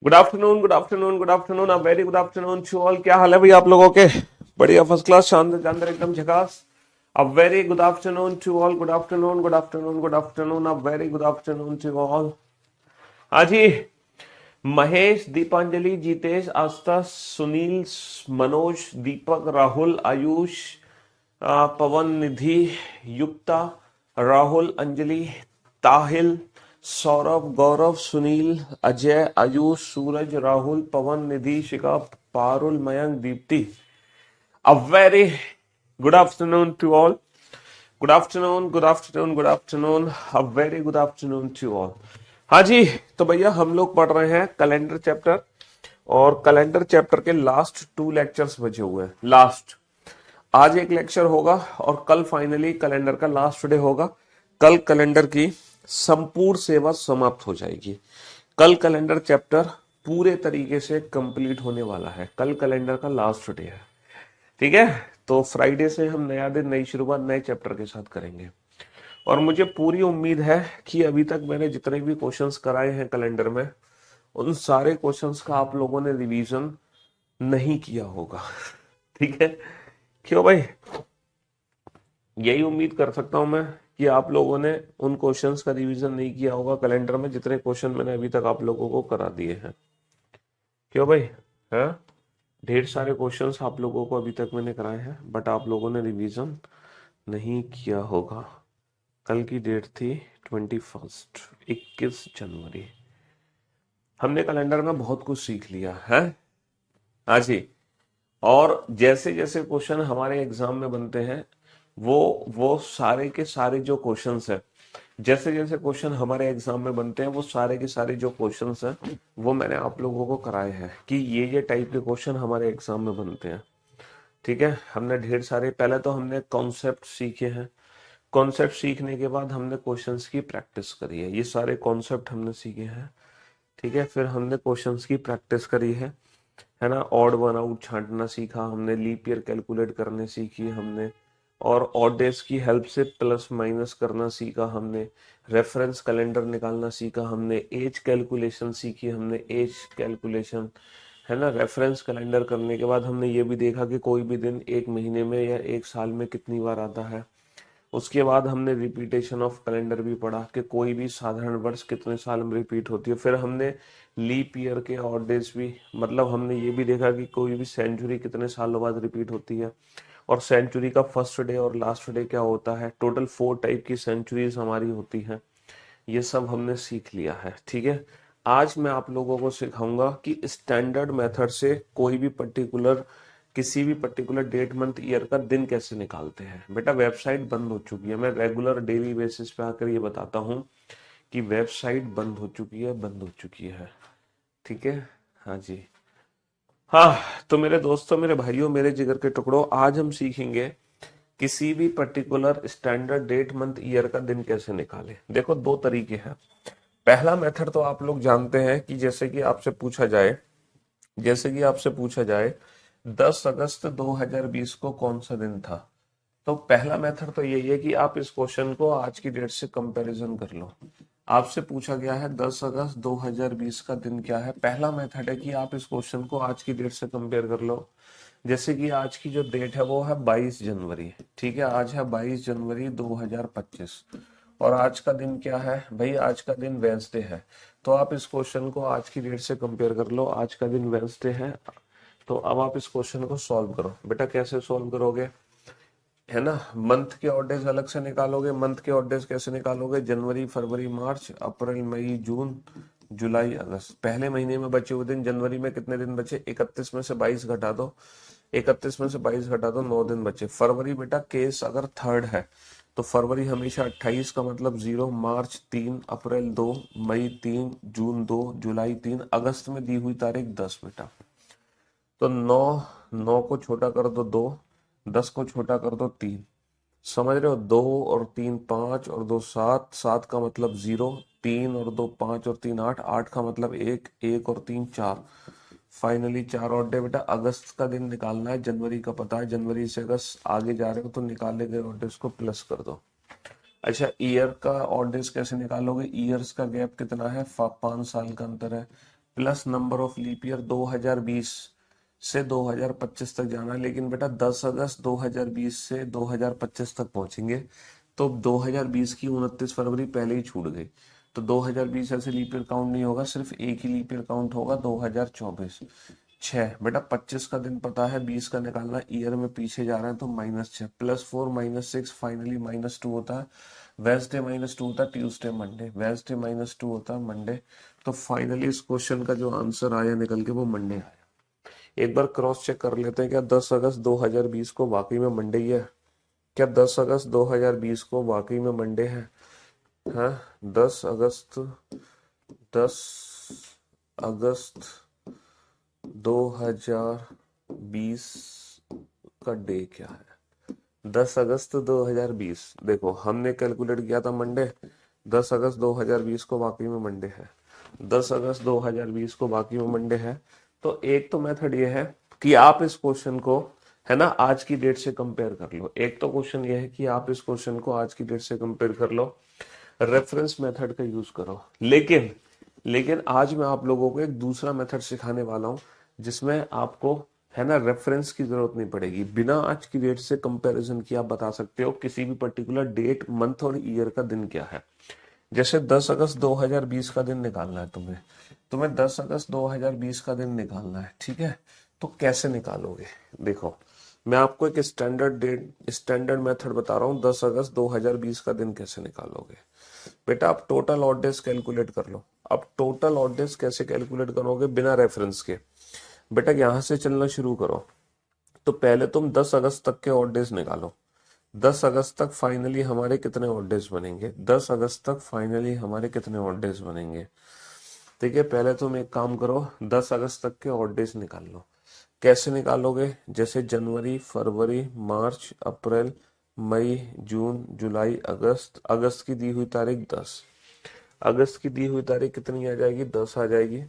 Good afternoon, good afternoon, good afternoon, a very good afternoon to all. क्या हाल है भाई आप लोगों के? बढ़िया, फर्स्ट क्लास, शानदार शानदार, एकदम झकास। A very good afternoon to all. Good afternoon, good afternoon, good afternoon, a very good afternoon to all. हाँ जी। Mahesh, Deepanjali, Jitesh, Aastha, Sunil, Manoj, Deepak, Rahul, Ayush, Pawan, Nidhi, Yukta, Rahul, Anjali, Tahil, Saurabh, Gaurav, Sunil, Ajay, Ayush, Suraj, Rahul, Pawan, Nidhi, Shikha, Parul, Mayank, Deepti. A very good afternoon to all. Good afternoon, good afternoon, good afternoon, a very good afternoon to all. हाँ जी। तो भैया हम लोग पढ़ रहे हैं कैलेंडर चैप्टर, और कैलेंडर चैप्टर के लास्ट 2 लेक्चर्स बचे हुए हैं। लास्ट आज एक लेक्चर होगा और कल फाइनली कैलेंडर का लास्ट डे होगा। कल कैलेंडर की संपूर्ण सेवा समाप्त हो जाएगी। कल कैलेंडर चैप्टर पूरे तरीके से कंप्लीट होने वाला है। कल कैलेंडर का लास्ट डे है, ठीक है। तो फ्राइडे से हम नया दिन, नई शुरुआत नए चैप्टर के साथ करेंगे। और मुझे पूरी उम्मीद है कि अभी तक मैंने जितने भी क्वेश्चंस कराए हैं कैलेंडर में, उन सारे क्वेश्चंस का आप लोगों ने रिवीजन नहीं किया होगा। ठीक है, क्यों भाई? यही उम्मीद कर सकता हूं मैं कि आप लोगों ने उन क्वेश्चंस का रिवीजन नहीं किया होगा कैलेंडर में, जितने क्वेश्चन मैंने अभी तक आप लोगों को करा दिए हैं। क्यों भाई? है, ढेर सारे क्वेश्चंस आप लोगों को अभी तक मैंने कराए हैं, बट आप लोगों ने रिवीजन नहीं किया होगा। कल की डेट थी 21, 21 जनवरी। हमने कैलेंडर में बहुत कुछ सीख लिया है। हाँ जी। और जैसे जैसे क्वेश्चन हमारे एग्जाम में बनते हैं, वो सारे के सारे जो क्वेश्चंस हैं, जैसे जैसे क्वेश्चन हमारे एग्जाम में बनते हैं, वो सारे के सारे जो क्वेश्चंस हैं वो मैंने आप लोगों को कराए हैं कि ये टाइप के क्वेश्चन हमारे एग्जाम में बनते हैं। ठीक है, हमने ढेर सारे, पहले तो हमने कॉन्सेप्ट सीखे हैं। कॉन्सेप्ट सीखने के बाद हमने क्वेश्चंस की प्रैक्टिस करी है। ये सारे कॉन्सेप्ट हमने सीखे हैं, ठीक है। फिर हमने क्वेश्चंस की प्रैक्टिस करी है ना। ऑड वन आउट छांटना सीखा हमने, लीप ईयर कैलकुलेट करने सीखी हमने, और ऑड डेज की हेल्प से प्लस माइनस करना सीखा हमने, रेफरेंस कैलेंडर निकालना सीखा हमने, एज कैलकुलेशन सीखी हमने, एज कैलकुलेशन, है ना। रेफरेंस कैलेंडर करने के बाद हमने ये भी देखा कि कोई भी दिन एक महीने में या एक साल में कितनी बार आता है। उसके बाद हमने रिपीटेशन ऑफ कैलेंडर भी पढ़ा कि कोई भी साधारण वर्ष कितने साल में रिपीट होती है। फिर हमने लीप ईयर के ऑड डेज भी, मतलब हमने ये भी देखा कि कोई भी सेंचुरी कितने सालों बाद रिपीट होती है, और सेंचुरी का फर्स्ट डे और लास्ट डे क्या होता है। टोटल 4 टाइप की सेंचुरीज हमारी होती हैं। ये सब हमने सीख लिया है, ठीक है। आज मैं आप लोगों को सिखाऊंगा कि स्टैंडर्ड मेथड से कोई भी पर्टिकुलर, किसी भी पर्टिकुलर डेट मंथ ईयर का दिन कैसे निकालते हैं। बेटा वेबसाइट बंद हो चुकी है, मैं रेगुलर डेली बेसिस पे आकर ये बताता हूँ कि वेबसाइट बंद हो चुकी है, बंद हो चुकी है, ठीक है। हाँ जी। हाँ, तो मेरे दोस्तों, मेरे भाइयों, मेरे जिगर के टुकड़ों, आज हम सीखेंगे किसी भी particular standard date month year का दिन कैसे निकालें। देखो, 2 तरीके हैं। पहला मेथड तो आप लोग जानते हैं कि जैसे कि आपसे पूछा जाए 10 अगस्त 2020 को कौन सा दिन था। तो पहला मेथड तो यही है कि आप इस क्वेश्चन को आज की डेट से कंपैरिजन कर लो। आपसे पूछा गया है 10 अगस्त 2020 का दिन क्या है। पहला मेथड है कि आप इस क्वेश्चन को आज की डेट से कंपेयर कर लो। जैसे कि आज की जो डेट है वो है 22 जनवरी, ठीक है। आज है 22 जनवरी 2025, और आज का दिन क्या है भाई? आज का दिन वेंसडे है। तो आप इस क्वेश्चन को आज की डेट से कंपेयर कर लो। आज का दिन वेंसडे है। तो अब आप इस क्वेश्चन को सॉल्व करो। बेटा कैसे सॉल्व करोगे, है ना। मंथ के ऑड डेज अलग से निकालोगे। मंथ के ऑड डेज कैसे निकालोगे? जनवरी, फरवरी, मार्च, अप्रैल, मई, जून, जुलाई, अगस्त। पहले महीने में बचे हुए दिन, जनवरी में कितने दिन बचे? 31 में से 22 घटा दो, 31 में से 22 घटा दो, 9 दिन बचे। फरवरी बेटा केस अगर थर्ड है तो फरवरी हमेशा 28 का मतलब 0, मार्च 3, अप्रैल 2, मई 3, जून 2, जुलाई 3, अगस्त में दी हुई तारीख 10 बेटा। तो 9 9 को छोटा कर दो 2, 10 को छोटा कर दो 3, समझ रहे हो? 2 और 3 5 और 2 7, 7 का मतलब 0, 3 और 2 5 और 3 8, 8 का मतलब 1, 1 और 3 4, फाइनली 4 ऑड डे। बेटा अगस्त का दिन निकालना है, जनवरी का पता है, जनवरी से अगस्त आगे जा रहे हो तो निकाले गए ऑड डेज को प्लस कर दो। अच्छा, ईयर का ऑड डेज कैसे निकालोगे? ईयर्स का गैप कितना है? 5 साल का अंतर है, plus number of leap year. 2020 से 2025 तक जाना है, लेकिन बेटा 10 अगस्त 2020 से 2025 तक पहुंचेंगे, तो 2020 की 29 फरवरी पहले ही छूट गई, तो 2020 ऐसे लीप ईयर काउंट नहीं होगा, सिर्फ एक ही लीप ईयर काउंट होगा 2024। 6 बेटा 25 का दिन पता है, 20 का निकालना, ईयर में पीछे जा रहे हैं तो -6, +4 -6, फाइनली -2 होता है। वेंसडे -2 होता है, ट्यूसडे मंडे, वेंसडे -2 होता है मंडे। तो फाइनली इस क्वेश्चन का जो आंसर आया निकल के वो मंडे आया। एक बार क्रॉस चेक कर लेते हैं, क्या 10 अगस्त 2020 को वाकई में मंडे ही है? क्या 10 अगस्त 2020 को वाकई में मंडे है? हाँ, 10 अगस्त 10 अगस्त 2020 का डे क्या है? 10 अगस्त 2020, देखो हमने कैलकुलेट किया था मंडे, 10 अगस्त 2020 को वाकई में मंडे है, 10 अगस्त 2020 को वाकई में मंडे है। तो एक तो मेथड ये है कि आप इस क्वेश्चन को, है ना, आज की डेट से कंपेयर कर लो। एक तो क्वेश्चन ये है कि आप इस क्वेश्चन को आज की डेट से कंपेयर कर लो, रेफरेंस मेथड का यूज करो। लेकिन लेकिन आज मैं आप लोगों को एक दूसरा मेथड सिखाने वाला हूं, जिसमें आपको, है ना, रेफरेंस की जरूरत नहीं पड़ेगी। बिना आज की डेट से कंपैरिजन किए आप बता सकते हो किसी भी पर्टिकुलर डेट, मंथ और ईयर का दिन क्या है। जैसे 10 अगस्त 2020 का दिन निकालना है तुम्हें, 10 अगस्त 2020 का दिन निकालना है, ठीक है? तो कैसे निकालोगे? देखो, मैं आपको एक स्टैंडर्ड मेथड बता रहा हूँ। 10 अगस्त 2020 का दिन कैसे निकालोगे? बेटा आप टोटल ऑड डेज कैलकुलेट कर लो। अब टोटल ऑड डेज कैसे कैलकुलेट करोगे बिना रेफरेंस के? बेटा यहां से चलना शुरू करो। तो पहले तुम 10 अगस्त तक के ऑड डेज निकालो। 10 अगस्त तक फाइनली हमारे कितने ऑड डेज बनेंगे? 10 अगस्त तक फाइनली हमारे कितने ऑड डेज बनेंगे? ठीक है, पहले तुम एक काम करो, 10 अगस्त तक के ऑड डेज निकाल लो। कैसे निकालोगे? जैसे जनवरी, फरवरी, मार्च, अप्रैल, मई, जून, जुलाई, अगस्त। अगस्त की दी हुई तारीख 10, अगस्त की दी हुई तारीख कितनी आ जाएगी? 10 आ जाएगी।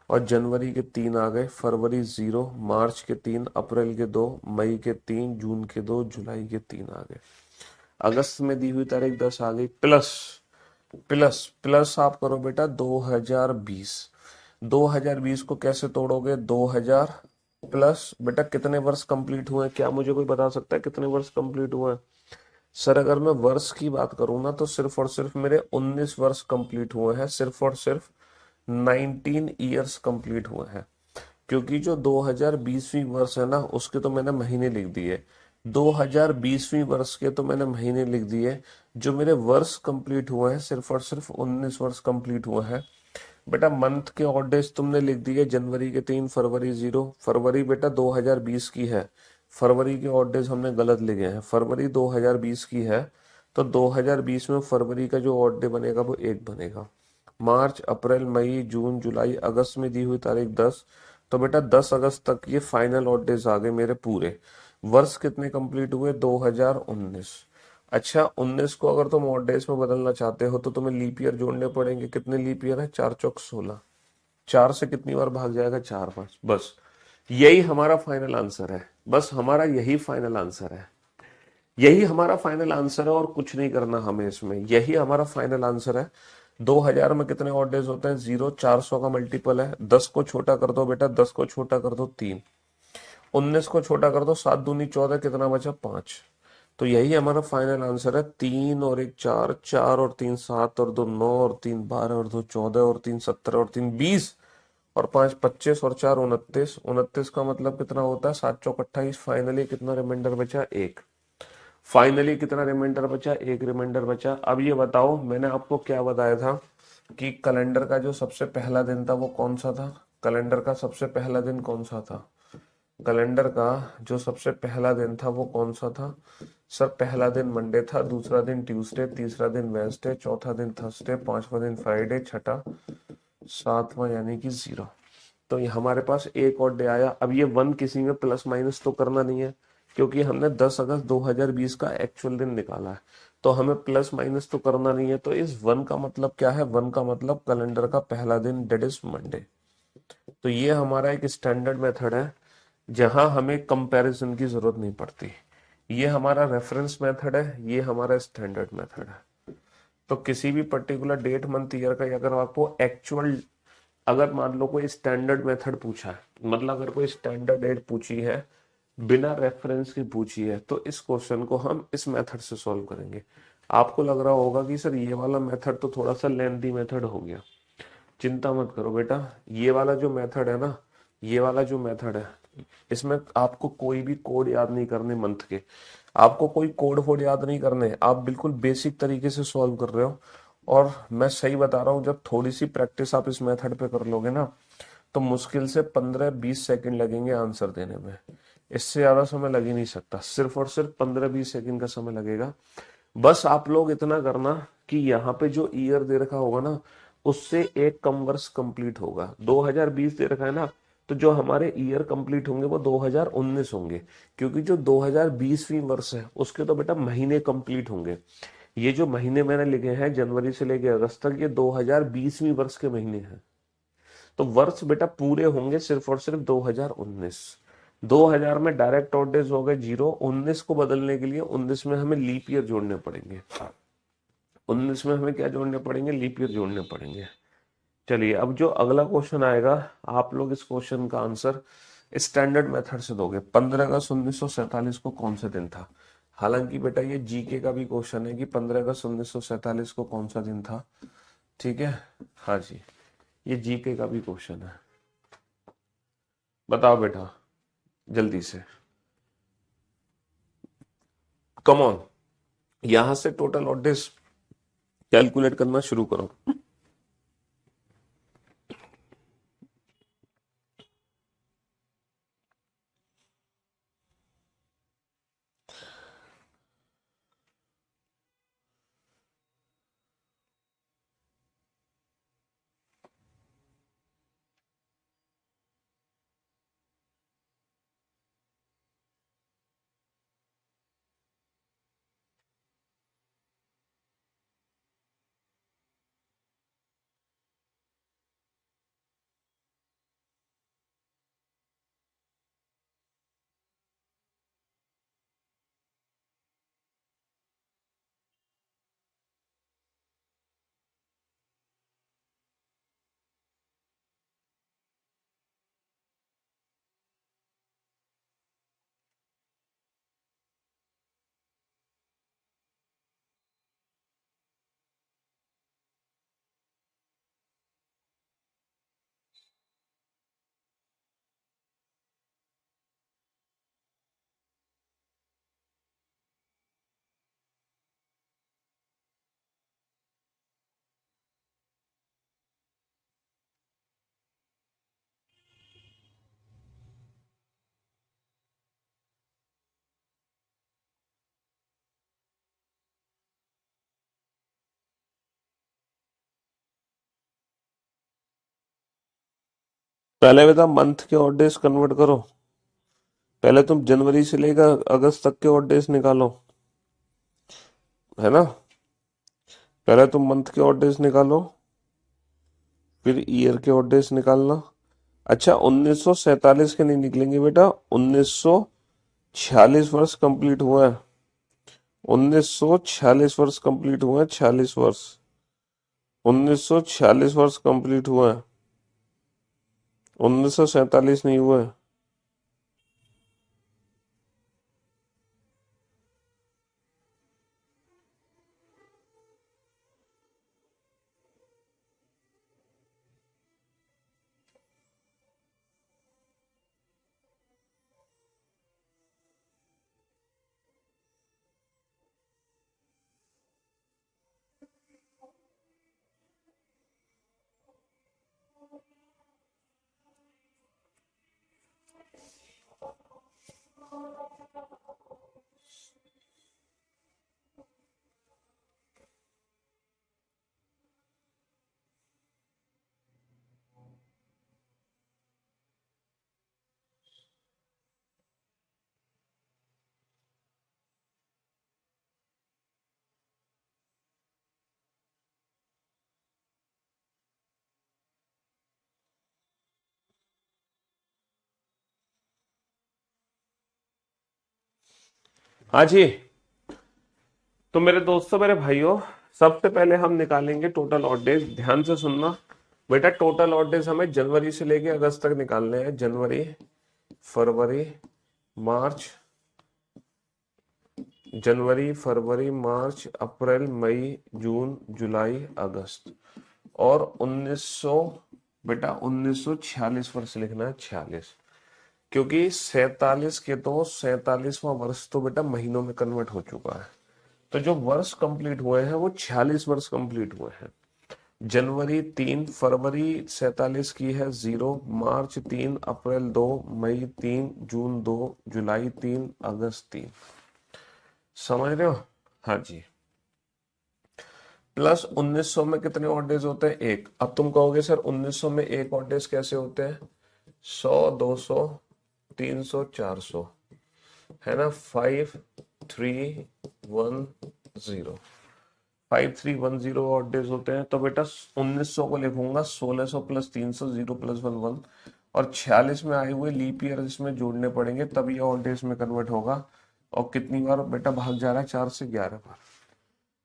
और जनवरी के 3 आ गए, फरवरी 0, मार्च के 3, अप्रैल के 2, मई के 3, जून के 2, जुलाई के 3 आ गए। अगस्त में दी हुई तारीख 10 आ गई, प्लस प्लस प्लस आप करो बेटा 2020। 2020 को कैसे तोड़ोगे? 2000 प्लस, बेटा कितने वर्ष कंप्लीट हुए? क्या मुझे कोई बता सकता है कितने वर्ष कंप्लीट हुए? सर अगर मैं वर्ष की बात करूं ना, तो सिर्फ और सिर्फ मेरे 19 वर्ष कंप्लीट हुए हैं, सिर्फ और सिर्फ 19 ईयर्स कंप्लीट हुए हैं। क्योंकि जो 2020वीं वर्ष है ना, उसके तो मैंने महीने लिख दिए, 2020वीं वर्ष के तो मैंने महीने लिख दिए। जो मेरे वर्ष कंप्लीट हुए हैं, सिर्फ और सिर्फ 19 वर्ष कंप्लीट हुए हैं। बेटा मंथ के ऑड डेज तुमने लिख दिए, जनवरी के 3, फरवरी 0। फरवरी बेटा 2020 की है, फरवरी के ऑड डेज हमने गलत लिखे हैं, फरवरी 2020 की है। तो 2020 में फरवरी का जो ऑड डे बनेगा वो 1 बनेगा। मार्च, अप्रैल, मई, जून, जुलाई, अगस्त में दी हुई तारीख 10। तो बेटा 10 अगस्त तक ये फाइनल ऑड डेज आ गए मेरे पूरे। वर्ष कितने कंप्लीट हुए? 2019। अच्छा, 19 को अगर तुम ऑड डेज में बदलना चाहते हो तो तुम्हें लीप ईयर जोड़ने पड़ेंगे। कितने लीप ईयर है? 4 चौक 16। 4 से कितनी बार भाग जाएगा? 4 5। बस यही हमारा फाइनल आंसर है, बस हमारा यही फाइनल आंसर है, यही हमारा फाइनल आंसर है, और कुछ नहीं करना हमें इसमें, यही हमारा फाइनल आंसर है। 2000 में कितने ऑड डेज होते हैं? 0। 400 का मल्टीपल है, 10 को छोटा कर दो बेटा, 10 को छोटा कर दो 3, 19 को छोटा कर दो 7 दूनी 14, कितना बचा? 5। तो यही हमारा फाइनल आंसर है। 3 और 1 4, 4 और 3 7 और 2 9 और 3 12 और 2 14 और 3 17 और 3 20 और 5 25 और 4 29। 29 का मतलब कितना होता है? 7 चौक 28। फाइनली कितना रिमाइंडर बचा? 1। फाइनली कितना रिमाइंडर बचा? 1 रिमाइंडर बचा। अब ये बताओ, मैंने आपको क्या बताया था कि कैलेंडर का जो सबसे पहला दिन था वो कौन सा था? कैलेंडर का सबसे पहला दिन कौन सा था? कैलेंडर का जो सबसे पहला दिन था वो कौन सा था? सर पहला दिन मंडे था, दूसरा दिन ट्यूसडे, तीसरा दिन वेंसडे, चौथा दिन थर्सडे, पांचवा दिन फ्राइडे, छठा सातवां यानी कि 0। तो ये हमारे पास एक और डे आया। अब ये 1 किसी में प्लस माइनस तो करना नहीं है, क्योंकि हमने 10 अगस्त 2020 का एक्चुअल दिन निकाला है, तो हमें प्लस माइनस तो करना नहीं है। तो इस 1 का मतलब क्या है? 1 का मतलब कैलेंडर का पहला दिन, डेट इज मंडे। तो ये हमारा एक स्टैंडर्ड मेथड है जहां हमें कंपैरिजन की जरूरत नहीं पड़ती। ये हमारा रेफरेंस मेथड है, ये हमारा स्टैंडर्ड मेथड है। तो किसी भी पर्टिकुलर डेट मंथ ईयर का अगर आपको एक्चुअल, अगर मान लो कोई स्टैंडर्ड मेथड पूछा है, मतलब अगर कोई स्टैंडर्ड डेट पूछी है बिना रेफरेंस की पूछी है, तो इस क्वेश्चन को हम इस मेथड से सॉल्व करेंगे। आपको लग रहा होगा कि सर ये वाला मेथड तो थोड़ा सा लेंथी मेथड हो गया। चिंता मत करो बेटा, ये वाला जो मेथड है ना, ये वाला जो मेथड है, इसमें आपको कोई भी कोड याद नहीं करने मंथ के, आपको कोई कोड फोड याद नहीं करने, आप बिल्कुल बेसिक तरीके से सॉल्व कर रहे हो। और मैं सही बता रहा हूँ, जब थोड़ी सी प्रैक्टिस आप इस मेथड पे कर लोगे ना, तो मुश्किल से 15-20 सेकंड लगेंगे आंसर देने में। इससे ज्यादा समय लग ही नहीं सकता, सिर्फ और सिर्फ 15-20 सेकंड का समय लगेगा। बस आप लोग इतना करना कि यहाँ पे जो ईयर दे रखा होगा ना, उससे एक कम वर्ष कंप्लीट होगा। 2020 दे रखा है ना, तो जो हमारे ईयर कंप्लीट होंगे वो 2019 होंगे, क्योंकि जो 2020वीं वर्ष है उसके तो बेटा महीने कंप्लीट होंगे। ये जो महीने मैंने लिखे हैं जनवरी से लेके अगस्त तक, ये 2020वीं वर्ष के महीने हैं। तो वर्ष बेटा पूरे होंगे सिर्फ और सिर्फ 2019। 2000 में डायरेक्ट ऑड डेज हो गए 0, 19 को बदलने के लिए 19 में हमें लीप ईयर जोड़ने पड़ेंगे। 19 में हमें क्या जोड़ने पड़ेंगे? लीप ईयर जोड़ने पड़ेंगे। चलिए, अब जो अगला क्वेश्चन आएगा, आप लोग इस क्वेश्चन का आंसर स्टैंडर्ड मेथड से दोगे। 15 अगस्त 1947 को कौन सा दिन था? हालांकि बेटा ये जीके का भी क्वेश्चन है कि 15 अगस्त 1947 को कौन सा दिन था। ठीक है, हाँ जी, ये जीके का भी क्वेश्चन है। बताओ बेटा जल्दी से, कम ऑन, यहां से टोटल ऑड डेज कैलकुलेट करना शुरू करो। पहले बेटा मंथ के ऑड डेज कन्वर्ट करो। पहले तुम जनवरी से लेकर अगस्त तक के ऑड डेज निकालो, है ना। पहले तुम मंथ के ऑड डेज निकालो, फिर ईयर के ऑड डेज निकालना। अच्छा, 1947 के नहीं निकलेंगे बेटा, 1946 वर्ष कंप्लीट हुआ है। 1946 वर्ष कंप्लीट हुआ है, 46 वर्ष। 1946 वर्ष कंप्लीट हुआ है, 1947 नहीं हुआ है। हाँ जी। तो मेरे दोस्तों, मेरे भाइयों, सबसे पहले हम निकालेंगे टोटल ऑड डेज। ध्यान से सुनना बेटा, टोटल ऑड डेज हमें जनवरी से लेके अगस्त तक निकालने हैं। जनवरी, फरवरी, मार्च, जनवरी, फरवरी, मार्च, अप्रैल, मई, जून, जुलाई, अगस्त। और 1900, बेटा 1946 वर्ष लिखना है, 46। क्योंकि 47 के तो 47वां वर्ष तो बेटा महीनों में कन्वर्ट हो चुका है। तो जो वर्ष कंप्लीट हुए हैं वो 46 वर्ष कंप्लीट हुए हैं। जनवरी 3, फरवरी 47 की है 0, मार्च 3, अप्रैल 2, मई 3, जून 2, जुलाई 3, अगस्त 3। समझ रहे हो? हाँ जी। प्लस 1900 में कितने ऑड डेज होते हैं? एक। अब तुम कहोगे सर 1900 में एक ऑड डेज कैसे होते हैं? 100, 200, 300, 400, है ना? 5310, 5310 ऑड डेज होते हैं। तो बेटा 1900 को लिखूंगा 1600 प्लस 300, 0 प्लस 1 1। और 46 में आए हुए लीप ईयर इसमें जोड़ने पड़ेंगे, तब ये ऑड डेज में कन्वर्ट होगा। और कितनी बार बेटा भाग जा रहा है? 4 से 11 बार।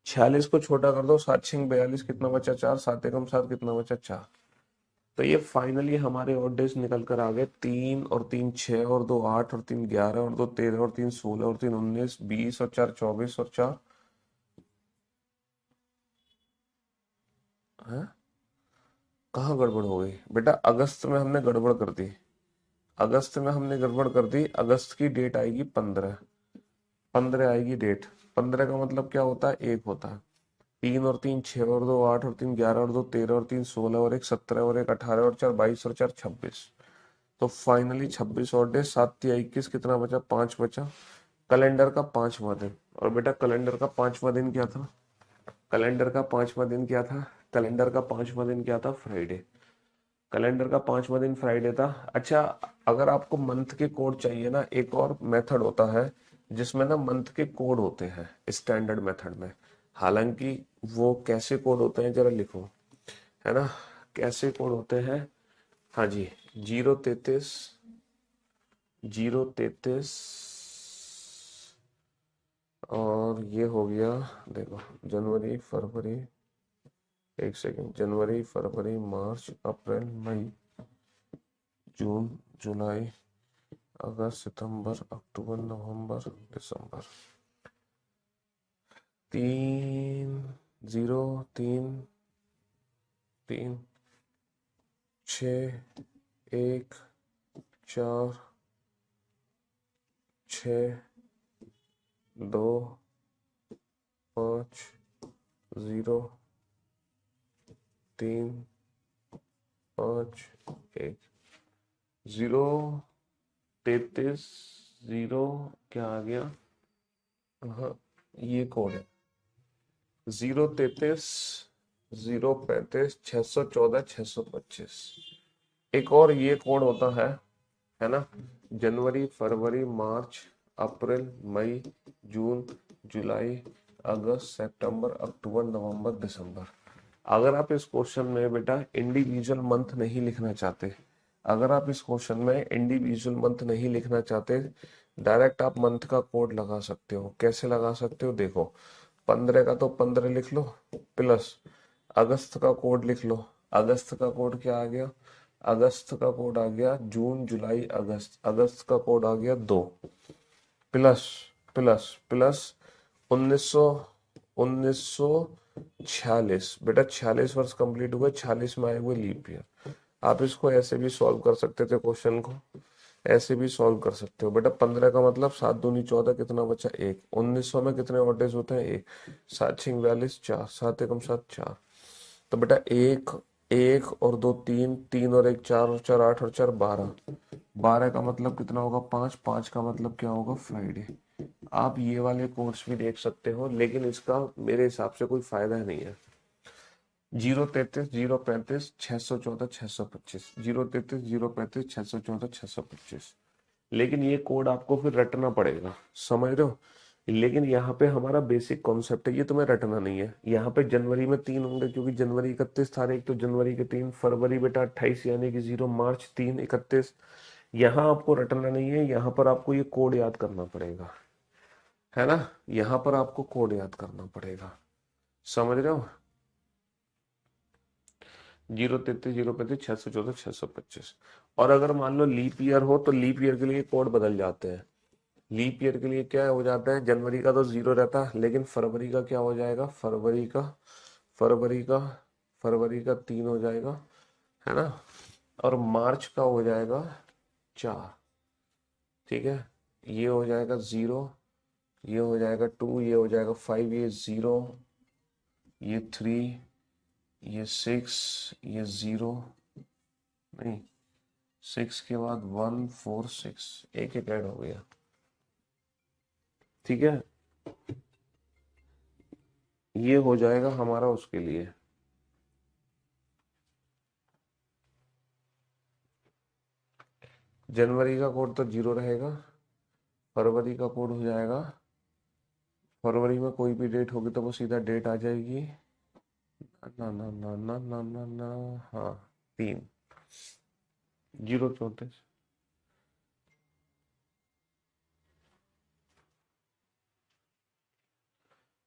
46 को छोटा कर दो, 7 6 42, कितना बचा? 4, 7 एकम 7, कितना बचा? 4। तो ये फाइनली हमारे ऑड डेज निकल कर आ गए। 3 और 3 6 और 2 8 और 3 11 और 2 13 और 3 16 और 3 19 20 और 4 24 और 4 है। कहाँ गड़बड़ हो गई बेटा? अगस्त में हमने गड़बड़ कर दी। अगस्त में हमने गड़बड़ कर दी। अगस्त की डेट आएगी 15। 15 आएगी डेट। 15 का मतलब क्या होता है? एक होता है। 3 और 3 6 और 2 8 और 3 11 और 2 13 और 3 16 और 1 17 और 1 18 और 4 22 और 4 26। तो फाइनली 26 और डे, 7 3 21, कितना बचा? 5 बचा। कैलेंडर का 5वां दिन। और बेटा कैलेंडर का 5वां दिन क्या था? कैलेंडर का 5वां दिन क्या था? कैलेंडर का 5वां दिन क्या था? फ्राइडे। कैलेंडर का 5वां दिन फ्राइडे था। अच्छा, अगर आपको मंथ के कोड चाहिए ना, एक और मेथड होता है जिसमें ना मंथ के कोड होते हैं स्टैंडर्ड मेथड में। हालांकि वो कैसे कोड होते हैं जरा लिखो, है ना? कैसे कोड होते हैं? हाँ जी। 033, 033, और ये हो गया, देखो, जनवरी, फरवरी, एक सेकेंड, जनवरी, फरवरी, मार्च, अप्रैल, मई, जून, जुलाई, अगस्त, सितंबर, अक्टूबर, नवंबर, दिसंबर। 3 0 3 3 6 1 4 6 2 5 0 3 5 1 0 33 0, क्या आ गया? हाँ, ये कोड है 033 035 614 625। एक और ये कोड होता है ना? जनवरी, फरवरी, मार्च, अप्रैल, मई, जून, जुलाई, अगस्त, सितंबर, अक्टूबर, नवंबर, दिसंबर। अगर आप इस क्वेश्चन में बेटा इंडिविजुअल मंथ नहीं लिखना चाहते, अगर आप इस क्वेश्चन में इंडिविजुअल मंथ नहीं लिखना चाहते, डायरेक्ट आप मंथ का कोड लगा सकते हो। कैसे लगा सकते हो? देखो, 15 का तो 15 लिख लो, प्लस अगस्त का कोड लिख लो। अगस्त का कोड क्या आ गया? अगस्त का कोड आ गया जून, जुलाई, अगस्त। अगस्त का कोड आ गया 2, प्लस प्लस प्लस 1900, 1946। बेटा 46 वर्ष कंप्लीट हुए, 46 में आए हुए लीप ईयर। आप इसको ऐसे भी सॉल्व कर सकते थे क्वेश्चन को, ऐसे भी सॉल्व कर सकते हो बेटा। 15 का मतलब 7 दूनी 14, कितना बचा? 1। 1900 में कितने ऑड डेज होते हैं? 1। 7 6 42, 4, 7 एकम 7, 4। तो बेटा एक, एक और 2 3, 3 और 1 4 और 4 8 और 4 12। 12 का मतलब कितना होगा? 5। 5 का मतलब क्या होगा? फ्राइडे। आप ये वाले कोर्स भी देख सकते हो, लेकिन इसका मेरे हिसाब से कोई फायदा नहीं है। 033 035 614 625, 033 035 614 625। लेकिन ये कोड आपको फिर रटना पड़ेगा, समझ रहे हो? लेकिन यहाँ पे हमारा बेसिक कॉन्सेप्ट है, ये तुम्हें रटना नहीं है। यहाँ पे जनवरी में 3 होंगे क्योंकि जनवरी 31 तारीख, तो जनवरी के 3, फरवरी बेटा 28 यानी कि 0, मार्च 3 31। यहाँ आपको रटना नहीं है, यहाँ पर आपको ये कोड याद करना पड़ेगा। है ना। यहां पर आपको कोड याद करना पड़ेगा, समझ रहे हो। 033 035 614 625। और अगर मान लो लीप ईयर हो तो लीप ईयर के लिए कोड बदल जाते हैं। लीप ईयर के लिए क्या हो जाता है, जनवरी का तो 0 रहता है, लेकिन फरवरी का क्या हो जाएगा, फरवरी का फरवरी का 3 हो जाएगा, है ना। और मार्च का हो जाएगा 4। ठीक है, ये हो जाएगा 0, ये हो जाएगा 2, ये हो जाएगा 5, ये 0, ये 3, ये 6, ये 0, नहीं 6 के बाद 1 4 6, एक एक ऐड हो गया। ठीक है, ये हो जाएगा हमारा उसके लिए। जनवरी का कोड तो 0 रहेगा, फरवरी का कोड हो जाएगा, फरवरी में कोई भी डेट होगी तो वो सीधा डेट आ जाएगी, ना ना ना ना ना ना ना, हाँ 3, 034।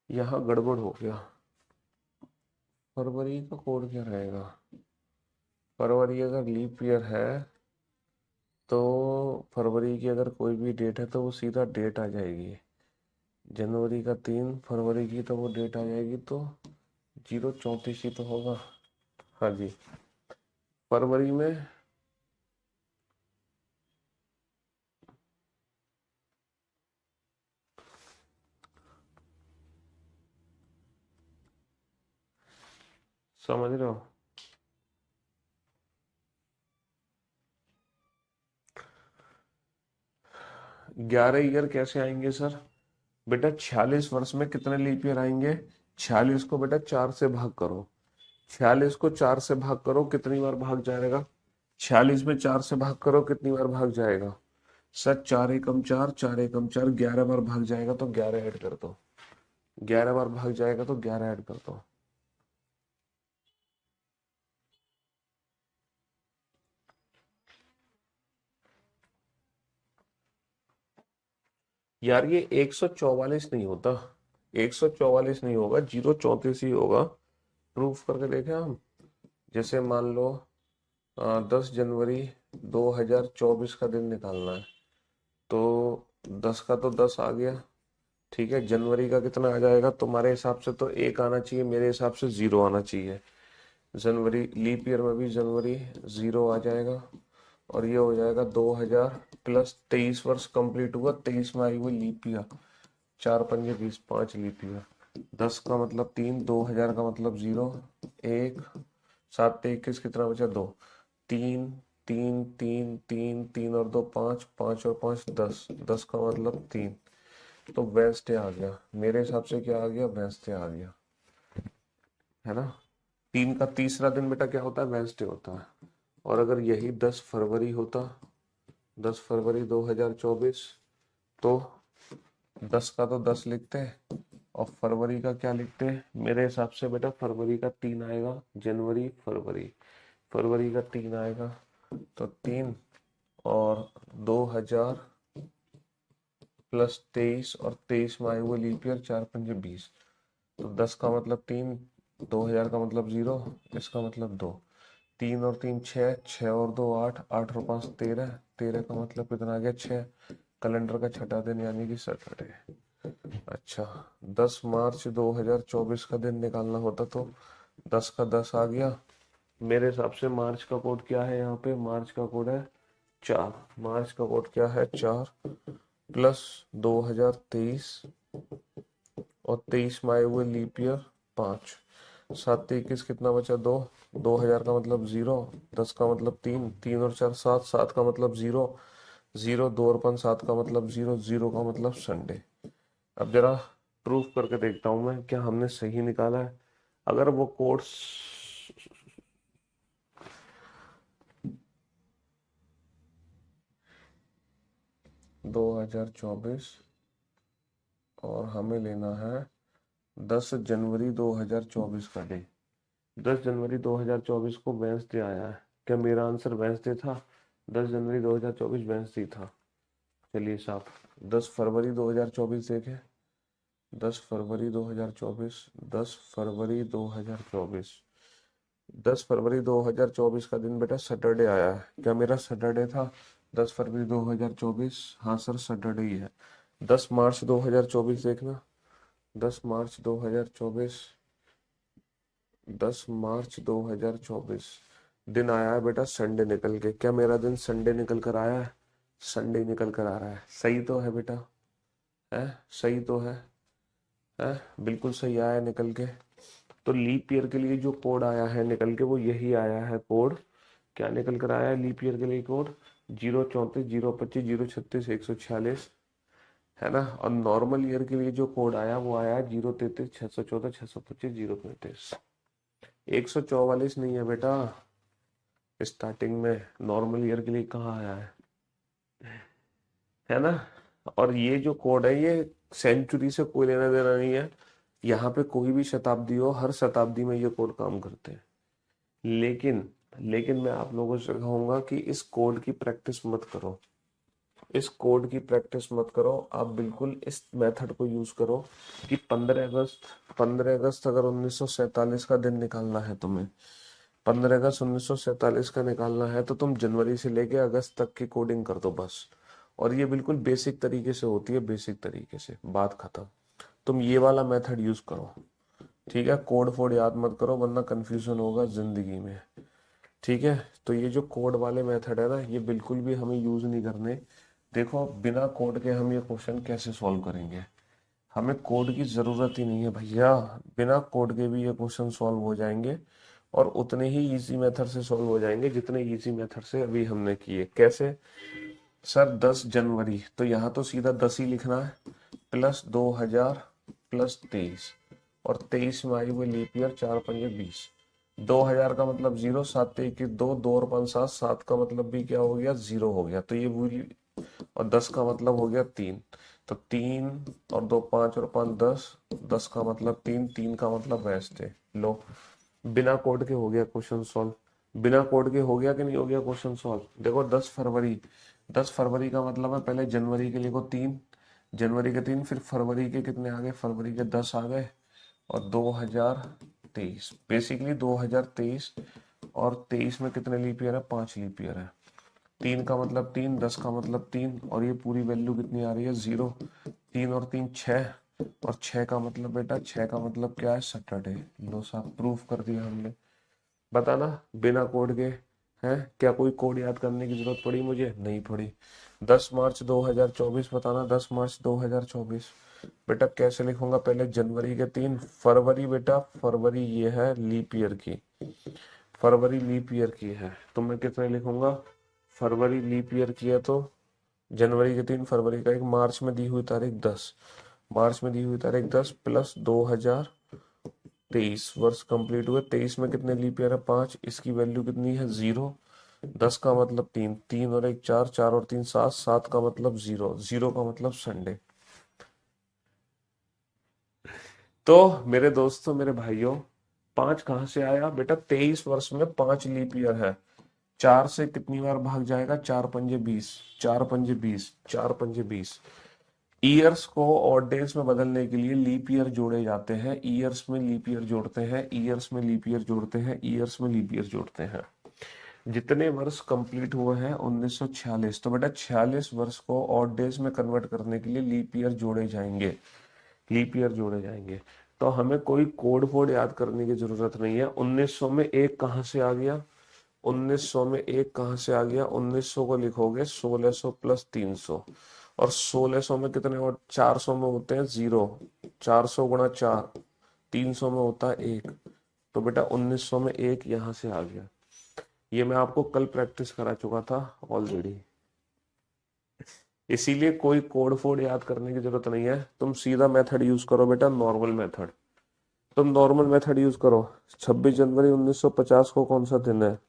यहाँ गड़बड़ हो गया, फरवरी का कोड क्या रहेगा। फरवरी अगर लीप ईयर है तो फरवरी की अगर कोई भी डेट है तो वो सीधा डेट आ जाएगी। जनवरी का 3, फरवरी की तो वो डेट आ जाएगी, तो 034 ही तो होगा। हाँ जी, फरवरी में समझ रहे हो। 11 ईयर कैसे आएंगे सर, बेटा 46 वर्ष में कितने लीप ईयर आएंगे। 46 को बेटा 4 से भाग करो, 46 को 4 से भाग करो, कितनी बार भाग जाएगा। 46 में 4 से भाग करो, कितनी बार भाग जाएगा। सर 4 एकम 4, 4 एकम 4, 11 बार भाग जाएगा, तो 11 ऐड कर दो। 11 बार भाग जाएगा तो 11 ऐड कर दो। यार ये 144 नहीं होता, 144 नहीं होगा, 034 ही होगा। प्रूफ करके देखें हम। जैसे मान लो 10 जनवरी 2024 का दिन निकालना है, तो 10 का तो 10 आ गया। ठीक है, जनवरी का कितना आ जाएगा तुम्हारे हिसाब से, तो 1 आना चाहिए, मेरे हिसाब से 0 आना चाहिए। जनवरी लीप ईयर में भी जनवरी 0 आ जाएगा, और ये हो जाएगा 2000 प्लस 23 वर्ष कंप्लीट हुआ, 23 में आई हुई लीप ईयर, 4 पंजे 20, 5 लीप ईयर। 10 का मतलब 3, 2000 का मतलब 0, 1, 7 पे 21, कितना बचा 2, 3 3 3 3 3 और 2 5, 5 और 5 10, 10 का मतलब 3, तो वेंसडे आ गया, मेरे हिसाब से क्या आ गया, वेंसडे आ गया, है ना। 3 का तीसरा दिन बेटा क्या होता है, वेंसडे होता है। और अगर यही 10 फरवरी होता, 10 फरवरी 2024, तो 10 का तो 10 लिखते हैं, और फरवरी का क्या लिखते हैं, मेरे हिसाब से बेटा फरवरी का 3 आएगा, जनवरी फरवरी, फरवरी का 3 आएगा, तो 3 और 2000 प्लस 23, और 23 में आए हुए लीप ईयर, 4 पंजे 20, तो 10 का मतलब 3, 2000 का मतलब 0, इसका मतलब 2, 3 और 3 6, 6 और 2 8, 8 और 5 13, 13 का मतलब कितना आ गया 6, कैलेंडर का छठा दिन यानी कि सैटरडे। अच्छा, 10 मार्च 2024 का दिन निकालना होता, तो 10 का 10 आ गया, मेरे हिसाब से मार्च का कोड क्या है, यहाँ पे मार्च का कोड है 4, मार्च का कोड क्या है 4, प्लस 2023, और 23 में आए हुए लीप ईयर 5, 7 21, कितना बचा 2, 2000 का मतलब 0, 10 का मतलब 3, 3 और 4 7, 7 का मतलब 0, 0 2 और 5 7 का मतलब 0, 0 का मतलब संडे। अब जरा प्रूफ करके देखता हूं मैं, क्या हमने सही निकाला है। अगर वो कोर्स 2024, और हमें लेना है 10 जनवरी 2024 का डे, 10 जनवरी 2024 को वेंसडे आया है, क्या मेरा आंसर वेंसडे था, 10 जनवरी 2024 वेंसडे था। चलिए साहब, 10 फरवरी 2024 देखें, 10 फरवरी 2024, 10 फरवरी 2024 का दिन बेटा सैटरडे आया है। क्या मेरा सैटरडे था 10 फरवरी 2024? हाँ सर सैटरडे ही है। 10 मार्च 2024 देखना, 10 मार्च 2024, 10 मार्च 2024 दिन आया है बेटा संडे निकल के। क्या मेरा दिन संडे निकल कर आया है? संडे निकल कर आ रहा है। सही तो है बेटा? है? सही तो है? बिल्कुल सही आया है निकल के। तो लीप ईयर के लिए जो कोड आया है निकल के वो यही आया है कोड। क्या निकल कर आया है लीप ईयर के लिए कोड? 034, 025, 036, 146, है ना। और नॉर्मल ईयर के लिए जो कोड आया वो आया है 033, 614, 625, 035। 144 नहीं है बेटा स्टार्टिंग में। नॉर्मल ईयर के लिए कहाँ आया है ना। और ये जो कोड है ये सेंचुरी से कोई लेना देना नहीं है। यहाँ पे कोई भी शताब्दी हो, हर शताब्दी में ये कोड काम करते हैं। लेकिन लेकिन मैं आप लोगों से कहूंगा कि इस कोड की प्रैक्टिस मत करो। इस कोड की प्रैक्टिस मत करो। आप बिल्कुल इस मेथड को यूज करो कि 15 अगस्त अगर 1947 का दिन निकालना है तुम्हें, 15 अगस्त 1947 का निकालना है तो तुम जनवरी से लेके अगस्त तक की कोडिंग कर दो बस। और ये बिल्कुल बेसिक तरीके से होती है, बेसिक तरीके से, बात खत्म। तुम ये वाला मेथड यूज करो, ठीक है। कोड फोड याद मत करो वरना कंफ्यूजन होगा जिंदगी में, ठीक है। तो ये जो कोड वाले मेथड है ना ये बिल्कुल भी हमें यूज नहीं करने। देखो बिना कोड के हम ये क्वेश्चन कैसे सॉल्व करेंगे? हमें कोड की जरूरत ही नहीं है भैया। बिना कोड के भी ये क्वेश्चन सॉल्व हो जाएंगे और उतने ही इजी मेथड से सॉल्व हो जाएंगे जितने इजी मेथड से अभी हमने किए। कैसे सर? 10 जनवरी तो यहाँ तो सीधा 10 ही लिखना है, प्लस 2000 प्लस 23, और 23 में आई हुई लीप ईयर, 4 5 20। 2000 का मतलब 0, 7 1 2, 2 और 5 7, 7 का मतलब भी क्या हो गया? 0 हो गया। तो ये पूरी, और 10 का मतलब हो गया 3। तो 3 और 2 5 और 5 10, 10 का मतलब 3, 3 का मतलब वेस्ट है। लो बिना कोड के हो गया क्वेश्चन सॉल्व। बिना कोड के हो गया कि नहीं हो गया क्वेश्चन सॉल्व? देखो 10 फरवरी, 10 फरवरी का मतलब है पहले जनवरी के लिए को 3, जनवरी के 3, फिर फरवरी के कितने आ गए? फरवरी के 10 आ गए, और 2023, बेसिकली 2023। और 23 में कितने लीप ईयर है? 5 लीप ईयर है। 3 का मतलब 3, 10 का मतलब 3, और ये पूरी वैल्यू कितनी आ रही है? 0। 3 और 3 6, और 6 का मतलब बेटा, 6 का मतलब क्या है? सैटरडे। लो साहब प्रूफ कर दिया हमने। बताना बिना कोड के हैं? क्या कोई कोड याद करने की जरूरत पड़ी मुझे? नहीं पड़ी। 10 मार्च 2024 बताना, 10 मार्च 2024 बेटा कैसे लिखूंगा? पहले जनवरी के 3, फरवरी बेटा, फरवरी ये है लीप ईयर की, फरवरी लीप ईयर की है तो मैं कितने लिखूंगा? फरवरी लीप ईयर की है तो जनवरी के 3, फरवरी का 1, मार्च में दी हुई तारीख 10, मार्च में दी हुई तारीख 10 प्लस 2023 वर्ष कंप्लीट हुए। 23 में कितने लीप ईयर है? 5, इसकी वैल्यू कितनी है? 0। 10 का मतलब 3, 3 और 1 4, 4 और 3 7, 7 का मतलब 0, 0 का मतलब संडे। तो मेरे दोस्तों, मेरे भाइयों, 5 कहाँ से आया बेटा? 23 वर्ष में 5 लीप ईयर है। 4 से कितनी बार भाग जाएगा? 4 पंजे 20, 4 पंजे 20, 4 पंजे 20। ईयर्स को ऑड डेज में बदलने के लिए लीप ईयर जोड़े जाते हैं। ईयर्स में लीप ईयर जोड़ते हैं, ईयर्स में लीप ईयर जोड़ते हैं, ईयर्स में लीप ईयर जोड़ते हैं। जितने वर्ष कंप्लीट हुए हैं 1946, तो बेटा 46 वर्ष को ऑड डेज में कन्वर्ट करने के लिए लीप ईयर जोड़े जाएंगे, लीप ईयर जोड़े जाएंगे। तो हमें कोई कोड फोड याद करने की जरूरत नहीं है। 1900 में एक कहाँ से आ गया? 1900 में एक कहाँ से आ गया? 1900 को लिखोगे 1600 प्लस 300, और 1600 में कितने और? 400 में होते हैं 0, 400 गुणा 4, 300 में होता है 1। तो बेटा 1900 में एक यहाँ से आ गया। ये मैं आपको कल प्रैक्टिस करा चुका था ऑलरेडी। इसीलिए कोई कोड फोड याद करने की जरूरत नहीं है। तुम सीधा मेथड यूज करो बेटा, नॉर्मल मेथड। तुम नॉर्मल मेथड यूज करो। 26 जनवरी 1950 को कौन सा दिन है?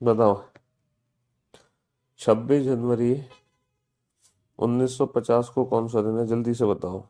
बताओ। 26 जनवरी 1950 को कौन सा दिन है? जल्दी से बताओ।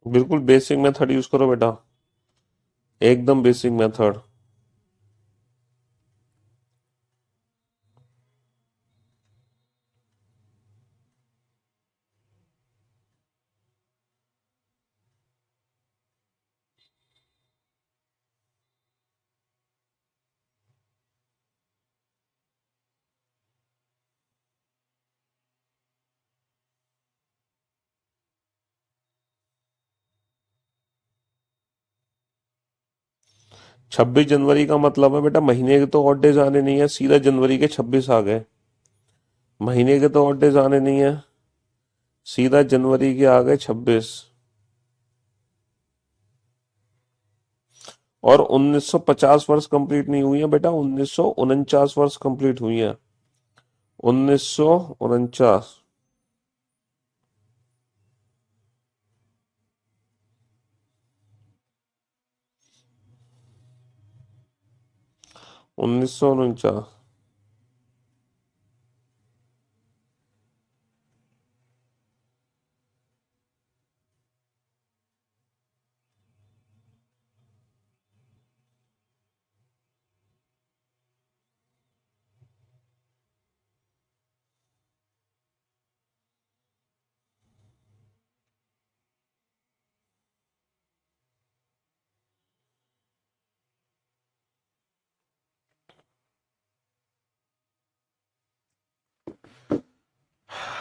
बिल्कुल बेसिक मेथड यूज करो बेटा, एकदम बेसिक मेथड। 26 जनवरी का मतलब है बेटा महीने के तो और डेज आने नहीं है, सीधा जनवरी के 26 आ गए। महीने के तो और डेज आने नहीं है, सीधा जनवरी के आ गए 26। और 1950 वर्ष कंप्लीट नहीं हुई है बेटा, 1949 वर्ष कंप्लीट हुई है। 1949। 1949।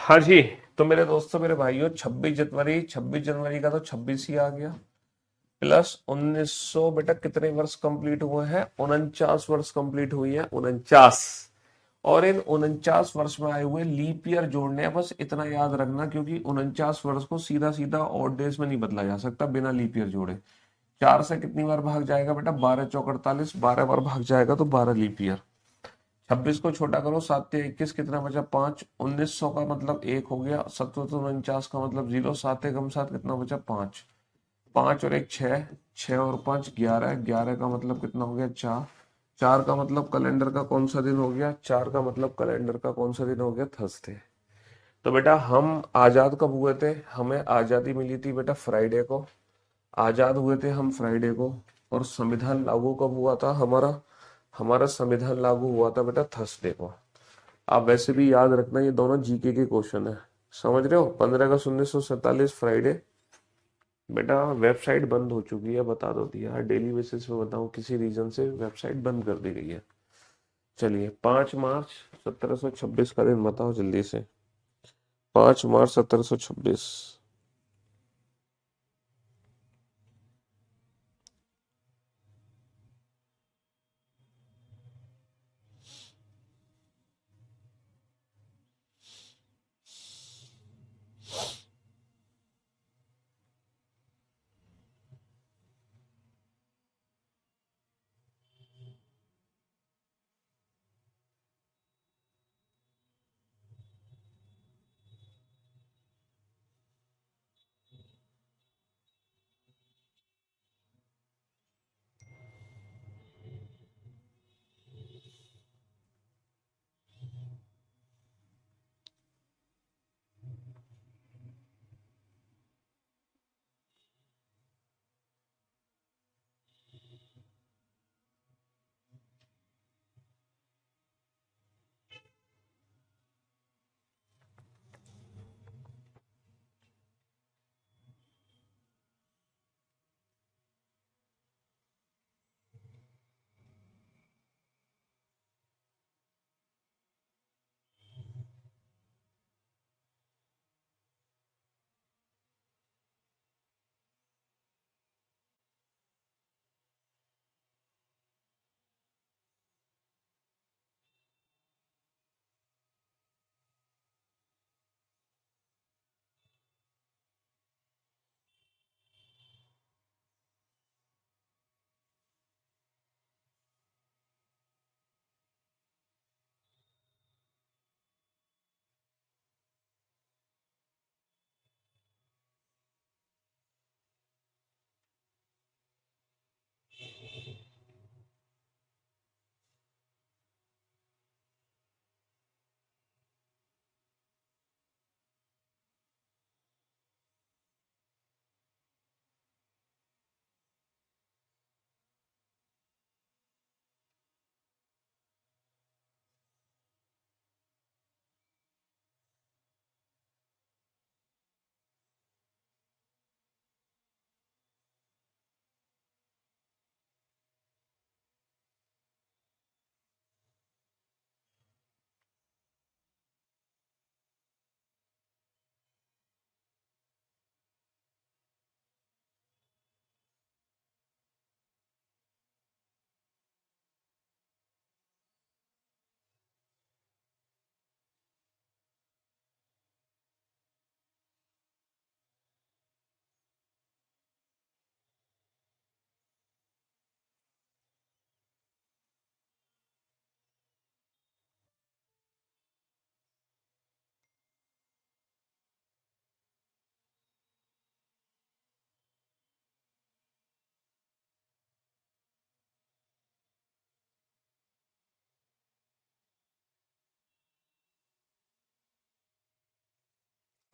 हाँ जी। तो मेरे दोस्तों मेरे भाइयों, 26 जनवरी, 26 जनवरी का तो 26 ही आ गया, प्लस 1900 बेटा कितने वर्ष कंप्लीट हुए हैं, 49 वर्ष कंप्लीट हुई है, 49। और इन 49 वर्ष में आए हुए लीप ईयर जोड़ने हैं, बस इतना याद रखना, क्योंकि 49 वर्ष को सीधा सीधा ऑड डेज में नहीं बदला जा सकता बिना लीप ईयर जोड़े। 4 से कितनी बार भाग जाएगा बेटा, 12 चौक 48, 12 बार भाग जाएगा तो 12 लीप ईयर। 26 को छोटा करो, 7 से 21 कितना बचा, 5। 1900 का मतलब 1 हो गया, 749 का मतलब 0, 7 से कम 7 कितना बचा, 5। 5 और 1 6, 6 और 5 11, 11 का मतलब कितना हो गया, 4। 4 का मतलब कैलेंडर का कौन सा दिन हो गया, 4 का मतलब कैलेंडर का कौन सा दिन हो गया, थर्सडे। तो बेटा हम आजाद कब हुए थे, हमें आजादी मिली थी बेटा फ्राइडे को, आजाद हुए थे हम फ्राइडे को। और संविधान लागू कब हुआ था हमारा, हमारा संविधान लागू हुआ था बेटा थर्सडे को। आप वैसे भी याद रखना, ये दोनों जीके के क्वेश्चन है, समझ रहे हो। 15 अगस्त 1947 फ्राइडे। बेटा वेबसाइट बंद हो चुकी है, बता दो दिया, डेली बेसिस पे बताऊं, किसी रीजन से वेबसाइट बंद कर दी गई है। चलिए 5 मार्च 1726 का दिन बताओ जल्दी से। 5 मार्च 1726।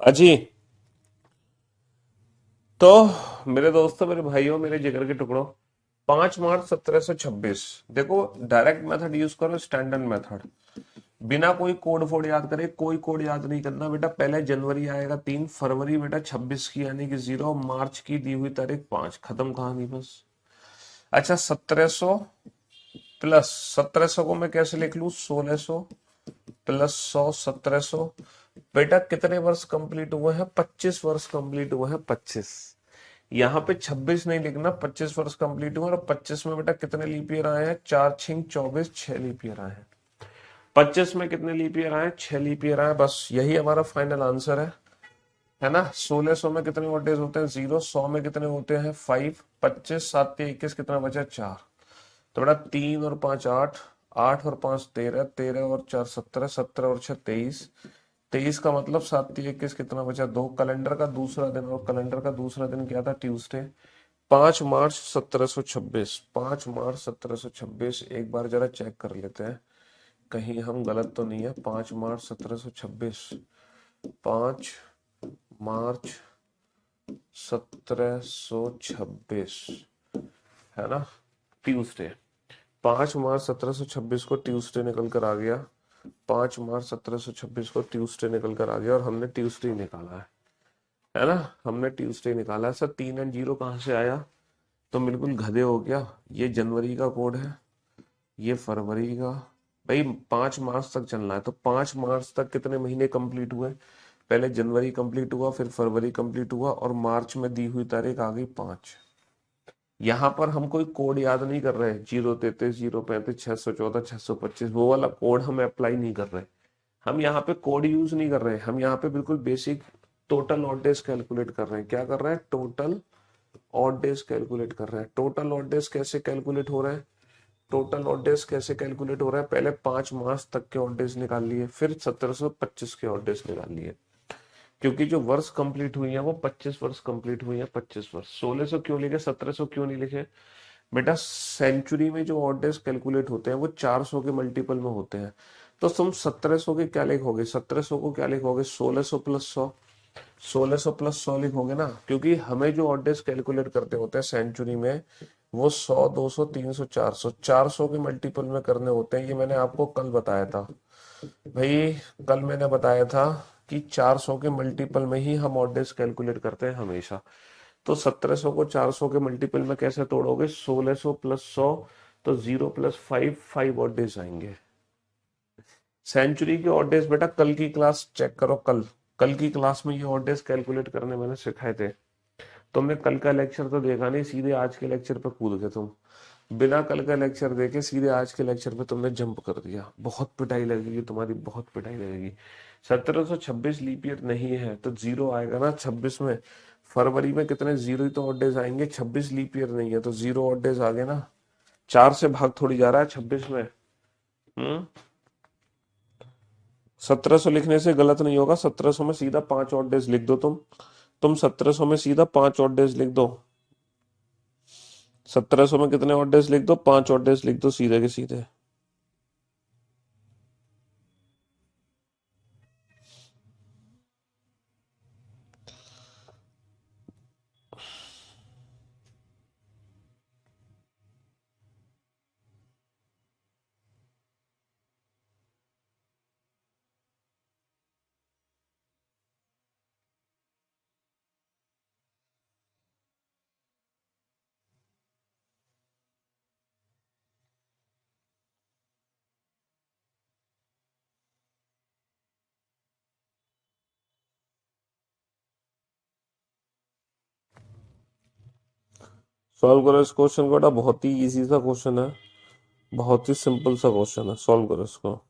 अजी, तो मेरे दोस्तों, मेरे भाइयों, मेरे जिगर के टुकड़ों, 5 मार्च 1726। देखो, डायरेक्ट मेथड यूज करो, स्टैंडर्ड मेथड, बिना कोई कोड फोड याद करे, कोई कोड याद नहीं करना बेटा। पहले जनवरी आएगा, 3 फरवरी बेटा 26 की यानी कि 0, मार्च की दी हुई तारीख 5, खत्म कहानी बस। अच्छा, 1700 प्लस 1700 को मैं कैसे लिख लूं? 1600 प्लस 100, 1700। बेटा कितने वर्ष कंप्लीट हुए हैं? 25 वर्ष कंप्लीट हुए हैं, 25। यहाँ पे 26 नहीं लिखना, 25 वर्ष कंप्लीट हुए। और 25 में बेटा कितने लीप ईयर आए हैं? 4 छिंग 24, 6 लीप ईयर आए हैं। 25 में कितने लीप ईयर आए? 6 लीप ईयर आए। बस यही हमारा फाइनल आंसर है ना। 1600 में कितने और डेज होते हैं? 0। 100 में कितने होते हैं? 5। 25, 7 21, कितना बचा? 4। तो बेटा 3 और 5 8, 8 और 5 13, 13 और 4 17, 17 और 6 23, 23 का मतलब 7 21, कितना बचा? 2। कैलेंडर का दूसरा दिन, और कैलेंडर का दूसरा दिन क्या था? ट्यूसडे। 5 मार्च 1726, 5 मार्च 1726, एक बार जरा चेक कर लेते हैं कहीं हम गलत तो नहीं है। 5 मार्च 1726, 5 मार्च 1726, है ना, ट्यूसडे। 5 मार्च 1726 को ट्यूसडे निकल कर आ गया। 5 मार्च 1726 को ट्यूसडे निकल कर आ गया, और हमने ट्यूसडे निकाला है ना। हमने ट्यूसडे निकाला है। सर 3 और 0 कहाँ से आया? तो बिल्कुल गधे हो गया। ये जनवरी का कोड है, ये फरवरी का। भाई 5 मार्च तक चलना है, तो 5 मार्च तक कितने महीने कंप्लीट हुए? पहले जनवरी कंप्लीट हुआ, फिर फरवरी कंप्लीट हुआ, और मार्च में दी हुई तारीख आ गई 5। यहाँ पर हम कोई कोड याद नहीं कर रहे, 033, 035, 614, 625, वो वाला कोड हम अप्लाई नहीं कर रहे। हम यहाँ पे कोड यूज नहीं कर रहे, हम यहाँ पे बिल्कुल basic total odd days calculate कर रहे हैं। क्या कर रहे हैं? टोटल ऑड डेज कैलकुलेट कर रहे हैं। टोटल ऑड डेज कैसे कैलकुलेट हो रहे हैं? टोटल ऑड डेज कैसे कैलकुलेट हो रहा है? पहले 5 मार्च तक के ऑड डेज निकाल लिए, फिर 1725 के ऑड डेज निकाल लिए। क्योंकि जो वर्ष कंप्लीट हुई है वो 25 वर्ष कंप्लीट हुई है, 25 वर्ष। 1600 क्यों लिखे, 1700 क्यों नहीं लिखे? बेटा सेंचुरी में जो ऑड डेज कैलकुलेट होते हैं वो 400 के मल्टीपल में होते हैं। तो तुम 1700 के क्या लिखोगे? 1700 को क्या लिखोगे? 1600 प्लस 100। 1600 प्लस 100 लिखोगे ना, क्योंकि हमें जो ऑड डेज कैलकुलेट करते होते हैं सेंचुरी में, वो 100, 200, 300, 400, 400 के मल्टीपल में करने होते हैं। ये मैंने आपको कल बताया था भाई। कल मैंने बताया था कि 400 के मल्टीपल में ही हम ऑड डेज कैलकुलेट करते हैं हमेशा। तो 1700 को 400 के मल्टीपल में कैसे तोड़ोगे? 1600 प्लस 100, तो 0 प्लस 5, 5 ऑड डेज आएंगे। सेंचुरी के ऑड डेज बेटा कल की क्लास चेक करो, कल कल की क्लास में ये ऑड डेज कैलकुलेट करने मैंने सिखाए थे। तुमने कल का लेक्चर तो देखा नहीं, सीधे आज के लेक्चर पे कूद गए तुम। बिना कल का लेक्चर देखे सीधे आज के लेक्चर पे तुमने जंप कर दिया। बहुत पिटाई लगेगी तुम्हारी, बहुत पिटाई लगेगी। 1726 लीप ईयर नहीं है, तो 0 आएगा ना 26 में। फरवरी में कितने? 0 ही तो ऑड डेज आएंगे। 26 लीप ईयर नहीं है, तो 0 ऑड डेज आ गए ना। 4 से भाग थोड़ी जा रहा है 26 में। 1700 लिखने से गलत नहीं होगा। 1700 में सीधा 5 ऑड डेज लिख दो तुम 1700 में सीधा 5 ऑड डेज लिख दो। 1700 में कितने ऑड डेज लिख दो? 5 ऑड डेज लिख दो सीधे के सीधे। सॉल्व करो इस क्वेश्चन को बेटा, बहुत ही इजी सा क्वेश्चन है, बहुत ही सिंपल सा क्वेश्चन है। सॉल्व करो इसको।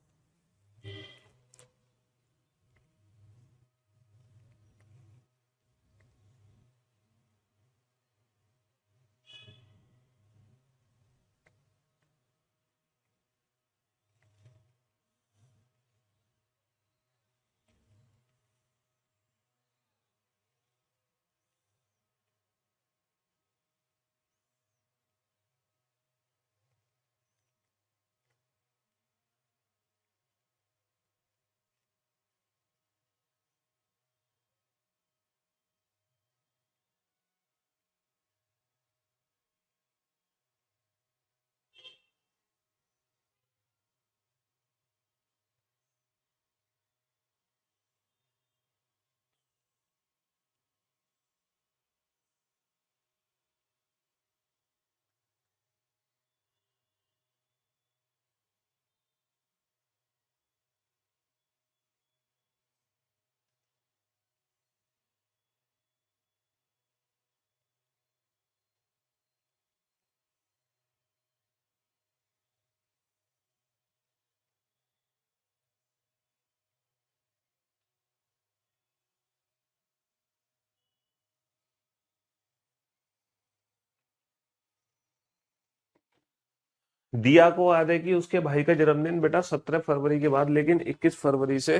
दिया को याद है कि उसके भाई का जन्मदिन बेटा 17 फरवरी के बाद, लेकिन 21 फरवरी से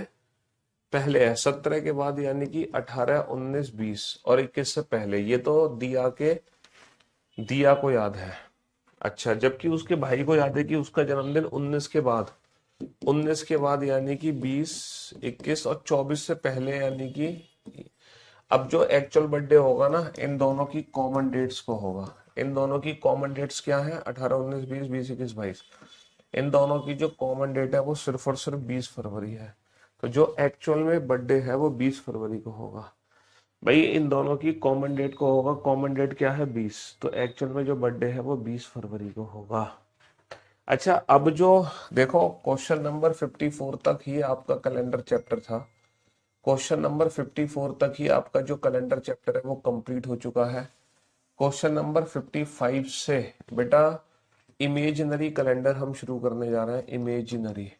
पहले है। 17 के बाद यानी कि 18, 19, 20 और 21 से पहले, ये तो दिया को याद है। अच्छा, जबकि उसके भाई को याद है कि उसका जन्मदिन 19 के बाद, 19 के बाद यानी कि 20, 21 और 24 से पहले यानी कि, अब जो एक्चुअल बर्थडे होगा ना, इन दोनों की कॉमन डेट्स को होगा। इन दोनों की कॉमन डेट्स क्या है? 18, 19, 20, 20, 21, 22। इन दोनों की जो कॉमन डेट है वो सिर्फ और सिर्फ 20 फरवरी है। तो जो एक्चुअल में बर्थडे है वो 20 फरवरी को होगा। भाई इन दोनों की कॉमन डेट को होगा, कॉमन डेट क्या है? 20। तो एक्चुअल में जो बर्थडे है वो 20 फरवरी को होगा। अच्छा, अब जो देखो, क्वेश्चन नंबर 54 तक ही आपका कैलेंडर चैप्टर था। क्वेश्चन नंबर 54 तक ही आपका जो कैलेंडर चैप्टर है वो कंप्लीट हो चुका है। क्वेश्चन नंबर 55 से बेटा इमेजिनरी कैलेंडर हम शुरू करने जा रहे हैं। इमेजिनरी,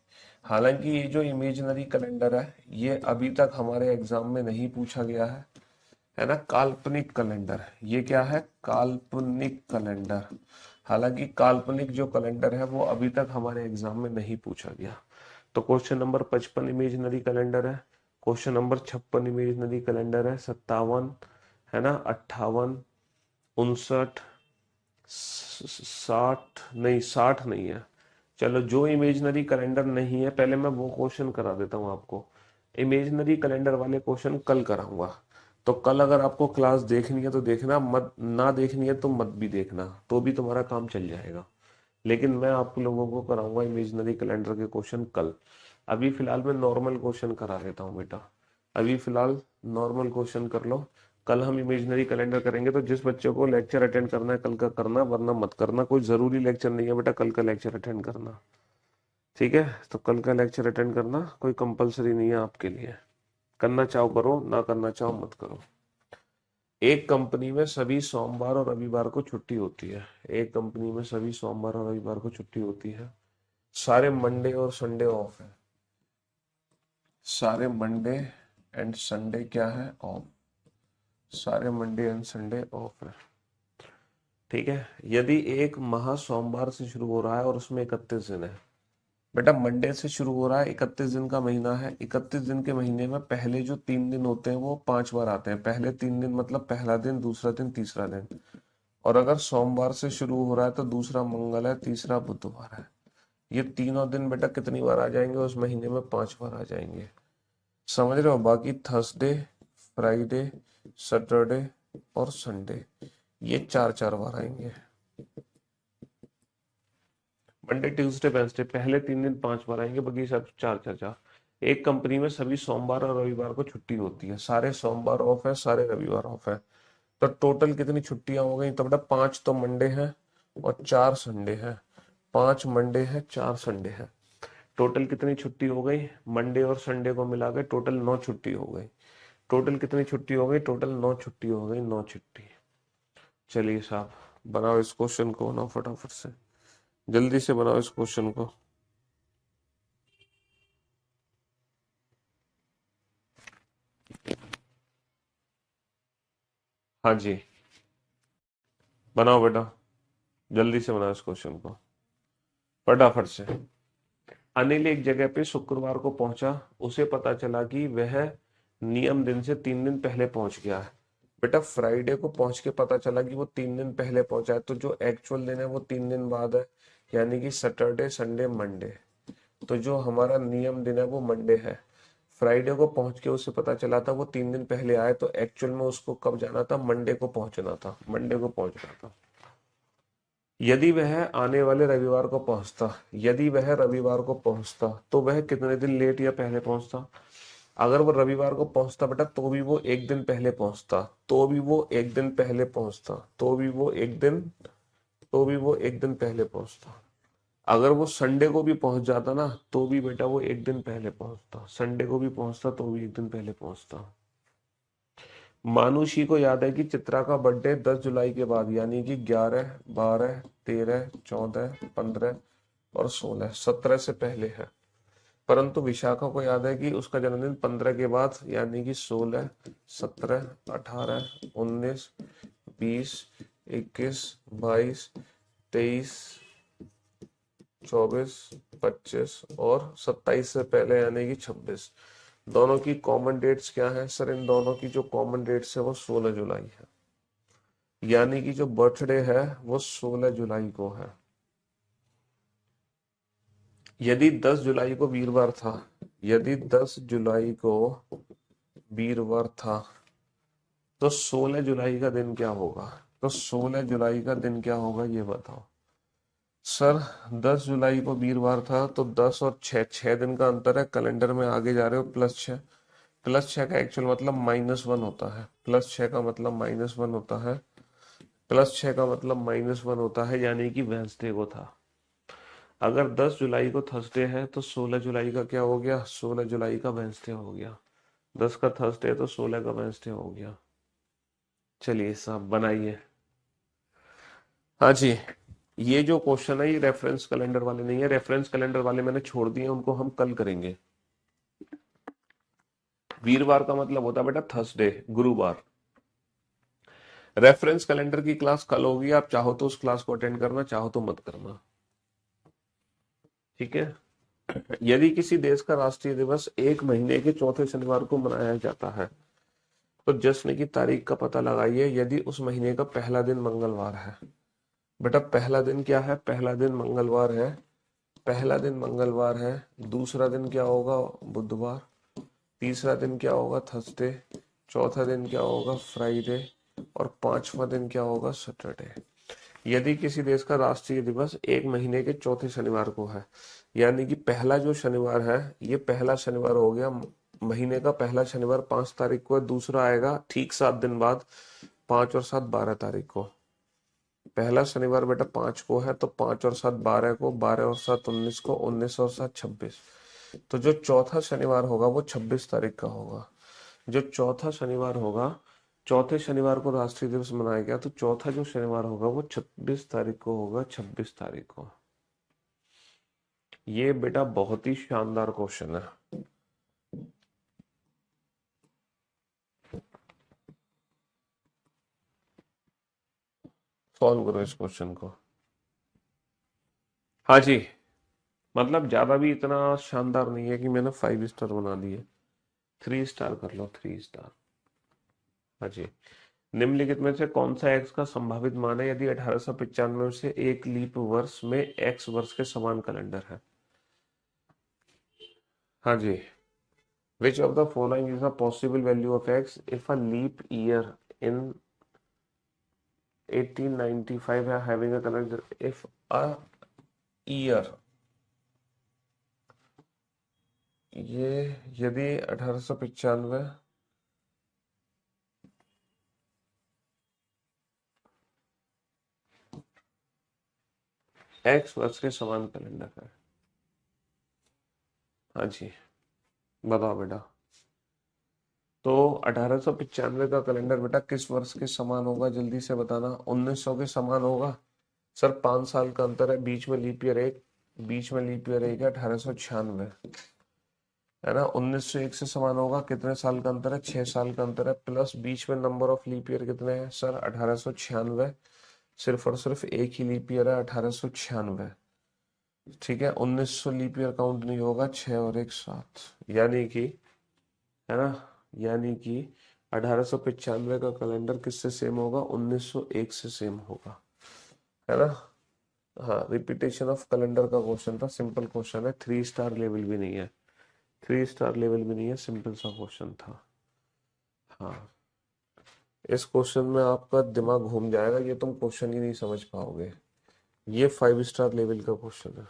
हालांकि ये जो इमेजिनरी कैलेंडर है ये अभी तक हमारे एग्जाम में नहीं पूछा गया है ना। काल्पनिक कैलेंडर, ये क्या है? काल्पनिक कैलेंडर। हालांकि काल्पनिक जो कैलेंडर है वो अभी तक हमारे एग्जाम में नहीं पूछा गया। तो क्वेश्चन नंबर 55 इमेजिनरी कैलेंडर है। क्वेश्चन नंबर 56 इमेजिनरी कैलेंडर है। 57 है ना, 58, 59, 60 नहीं, 60 नहीं है। चलो, जो इमेजिनरी कैलेंडर नहीं है पहले मैं वो क्वेश्चन करा देता हूँ आपको। इमेजिनरी कैलेंडर वाले क्वेश्चन कल कराऊंगा। तो कल अगर आपको क्लास देखनी है तो देखना, मत ना देखनी है तो मत भी देखना, तो भी तुम्हारा काम चल जाएगा। लेकिन मैं आप लोगों को कराऊंगा इमेजिनरी कैलेंडर के क्वेश्चन कल। अभी फिलहाल मैं नॉर्मल क्वेश्चन करा देता हूँ बेटा। अभी फिलहाल नॉर्मल क्वेश्चन कर लो। कल हम इमेजिनरी कैलेंडर करेंगे। तो जिस बच्चे को लेक्चर अटेंड करना है कल का करना, वरना मत करना। कोई जरूरी लेक्चर नहीं है बेटा कल का लेक्चर अटेंड करना। ठीक है, तो कल का लेक्चर अटेंड करना कोई कंपलसरी नहीं है आपके लिए। करना चाहो करो, ना करना चाहो मत करो। एक कंपनी में सभी सोमवार और रविवार को छुट्टी होती है। एक कंपनी में सभी सोमवार और रविवार को छुट्टी होती है। सारे मंडे और संडे ऑफ है। सारे मंडे एंड संडे क्या है? ऑफ। सारे मंडे एंड संडे ऑफ है। ठीक है, यदि एक माह सोमवार से शुरू हो रहा है और उसमें 31 दिन है। बेटा मंडे से शुरू हो रहा है, 31 दिन का महीना है। 31 दिन के महीने में पहले जो 3 दिन होते हैं वो 5 बार आते हैं। पहले 3 दिन मतलब पहला दिन, दूसरा दिन, तीसरा दिन। और अगर सोमवार से शुरू हो रहा है तो दूसरा मंगल है, तीसरा बुधवार है। ये तीनों दिन बेटा कितनी बार आ जाएंगे उस महीने में? 5 बार आ जाएंगे। समझ रहे हो? बाकी थर्सडे, फ्राइडे, सैटरडे और संडे, ये 4 4 बार आएंगे। मंडे, ट्यूसडे, वेंसडे, पहले 3 दिन 5 बार आएंगे, बाकी सब 4 4 4। एक कंपनी में सभी सोमवार और रविवार को छुट्टी होती है। सारे सोमवार ऑफ है, सारे रविवार ऑफ है। तो टोटल कितनी छुट्टियां हो गई? तो बेटा 5 तो मंडे है और 4 संडे है। 5 मंडे है, 4 संडे है। टोटल कितनी छुट्टी हो गई? मंडे और संडे को मिला के टोटल 9 छुट्टी हो गई। टोटल कितनी छुट्टी हो गई? टोटल 9 छुट्टी हो गई, 9 छुट्टी। चलिए साहब, बनाओ इस क्वेश्चन को, बनाओ फटाफट से, जल्दी से बनाओ इस क्वेश्चन को। हाँ जी, बनाओ बेटा, जल्दी से बनाओ इस क्वेश्चन को फटाफट से। अनिल एक जगह पे शुक्रवार को पहुंचा। उसे पता चला कि वह नियम दिन से 3 दिन पहले पहुंच गया है। बेटा फ्राइडे को पहुंच के पता चला कि वो 3 दिन पहले पहुंचा है, तो जो एक्चुअल दिन है वो 3 दिन बाद है, यानी कि सैटरडे, संडे, मंडे। तो जो हमारा नियम दिन है वो मंडे है। फ्राइडे को पहुंच के उसे पता चला था वो 3 दिन पहले आए, तो एक्चुअल में उसको कब जाना था? मंडे को पहुंचना था, मंडे को पहुंचना था। यदि वह आने वाले रविवार को पहुंचता, यदि वह रविवार को पहुंचता तो वह कितने दिन लेट या पहले पहुंचता? अगर वो रविवार को पहुंचता बेटा तो भी वो एक दिन पहले पहुंचता, तो भी वो एक दिन पहले पहुंचता, तो भी वो एक दिन, तो भी वो एक दिन पहले पहुंचता। अगर वो संडे को भी पहुंच जाता ना तो भी बेटा वो एक दिन पहले पहुंचता। संडे को भी पहुंचता तो भी एक दिन पहले पहुंचता। मानुषी को याद है कि चित्रा का बर्थडे 10 जुलाई के बाद यानी कि 11, 12, 13, 14, 15 और 16, 17 से पहले है। परंतु विशाखा को याद है कि उसका जन्मदिन 15 के बाद यानी कि 16, 17, 18, 19, 20, 21, 22, 23, 24, 25 और 27 से पहले यानी कि 26। दोनों की कॉमन डेट्स क्या है सर? इन दोनों की जो कॉमन डेट्स है वो 16 जुलाई है, यानी कि जो बर्थडे है वो 16 जुलाई को है। यदि 10 जुलाई को वीरवार था, यदि 10 जुलाई को वीरवार था तो 16 जुलाई का दिन क्या होगा? तो 16 जुलाई का दिन क्या होगा ये बताओ सर। 10 जुलाई को वीरवार था तो 10 और 6, 6 दिन का अंतर है, कैलेंडर में आगे जा रहे हो, +6। +6 का एक्चुअल मतलब -1 होता है, +6 का मतलब -1 होता है, +6 का मतलब -1 होता है, यानी कि वेंसडे को था। अगर 10 जुलाई को थर्सडे है तो 16 जुलाई का क्या हो गया? 16 जुलाई का वेंसडे हो गया। 10 का थर्सडे तो 16 का वेंसडे हो गया। चलिए साहब बनाइए। हाँ जी, ये जो क्वेश्चन है ये रेफरेंस कैलेंडर वाले नहीं है, रेफरेंस कैलेंडर वाले मैंने छोड़ दिए, उनको हम कल करेंगे। वीरवार का मतलब होता है बेटा थर्सडे, गुरुवार। रेफरेंस कैलेंडर की क्लास कल होगी, आप चाहो तो उस क्लास को अटेंड करना, चाहो तो मत करना, ठीक है। यदि किसी देश का राष्ट्रीय दिवस एक महीने के चौथे शनिवार को मनाया जाता है तो जश्न की तारीख का पता लगाइए यदि उस महीने का पहला दिन मंगलवार है। बेटा पहला दिन क्या है? पहला दिन मंगलवार है, पहला दिन मंगलवार है। दूसरा दिन क्या होगा? बुधवार। तीसरा दिन क्या होगा? थर्सडे। चौथा दिन क्या होगा? फ्राइडे। और पांचवा दिन क्या होगा? सैटरडे। यदि किसी देश का राष्ट्रीय दिवस एक महीने के चौथे शनिवार को है, यानी कि पहला जो शनिवार है ये पहला शनिवार हो गया, महीने का पहला शनिवार 5 तारीख को है, दूसरा आएगा ठीक 7 दिन बाद, 5 और 7 12 तारीख को। पहला शनिवार बेटा 5 को है तो 5 और 7 12 को, 12 और 7 19 को, 19 और 7 26। तो जो चौथा शनिवार होगा वो 26 तारीख का होगा। जो चौथा शनिवार होगा, चौथे शनिवार को राष्ट्रीय दिवस मनाया गया, तो चौथा जो शनिवार होगा वो 26 तारीख को होगा, 26 तारीख को। ये बेटा बहुत ही शानदार क्वेश्चन है, सॉल्व करो इस क्वेश्चन को। हाँ जी, मतलब ज्यादा भी इतना शानदार नहीं है कि मैंने 5 स्टार बना दिए, 3 स्टार कर लो, 3 स्टार। हाँ जी, निम्नलिखित में से कौन सा एक्स का संभावित मान है यदि 1895 से एक लीप वर्ष में एक्स वर्ष के समान कैलेंडर है? हाँ जी, which of the following is a possible value of x if a leap year in 1895 है having a calendar? if a year, ये यदि 1895 एक्स वर्ष के समान कैलेंडर है। हाँ जी, बताओ बेटा। तो 1895 का कैलेंडर बेटा किस वर्ष के समान होगा? जल्दी से बताना। 1900 के समान होगा। सर 5 साल का अंतर है, बीच में लीप ईयर एक, बीच में लीप ईयर एक है 1896, है ना। 1901 से समान होगा, कितने साल का अंतर है? 6 साल का अंतर है, प्लस बीच में नंबर ऑफ लीप ईयर कितने हैं सर? 1896। सिर्फ और सिर्फ एक ही लीप ईयर है, 1896, ठीक है। 1900 लीप ईयर काउंट नहीं होगा, 6 और 1 7, यानी कि, है ना, यानी कि 1895 का कैलेंडर किससे सेम होगा? 1901 से सेम होगा, है ना। हाँ, रिपीटेशन ऑफ कैलेंडर का क्वेश्चन था, सिंपल क्वेश्चन है, 3 स्टार लेवल भी नहीं है, 3 स्टार लेवल भी नहीं है, सिंपल सा क्वेश्चन था। हाँ, इस क्वेश्चन में आपका दिमाग घूम जाएगा, ये तुम क्वेश्चन ही नहीं समझ पाओगे। ये 5 स्टार लेवल का क्वेश्चन है,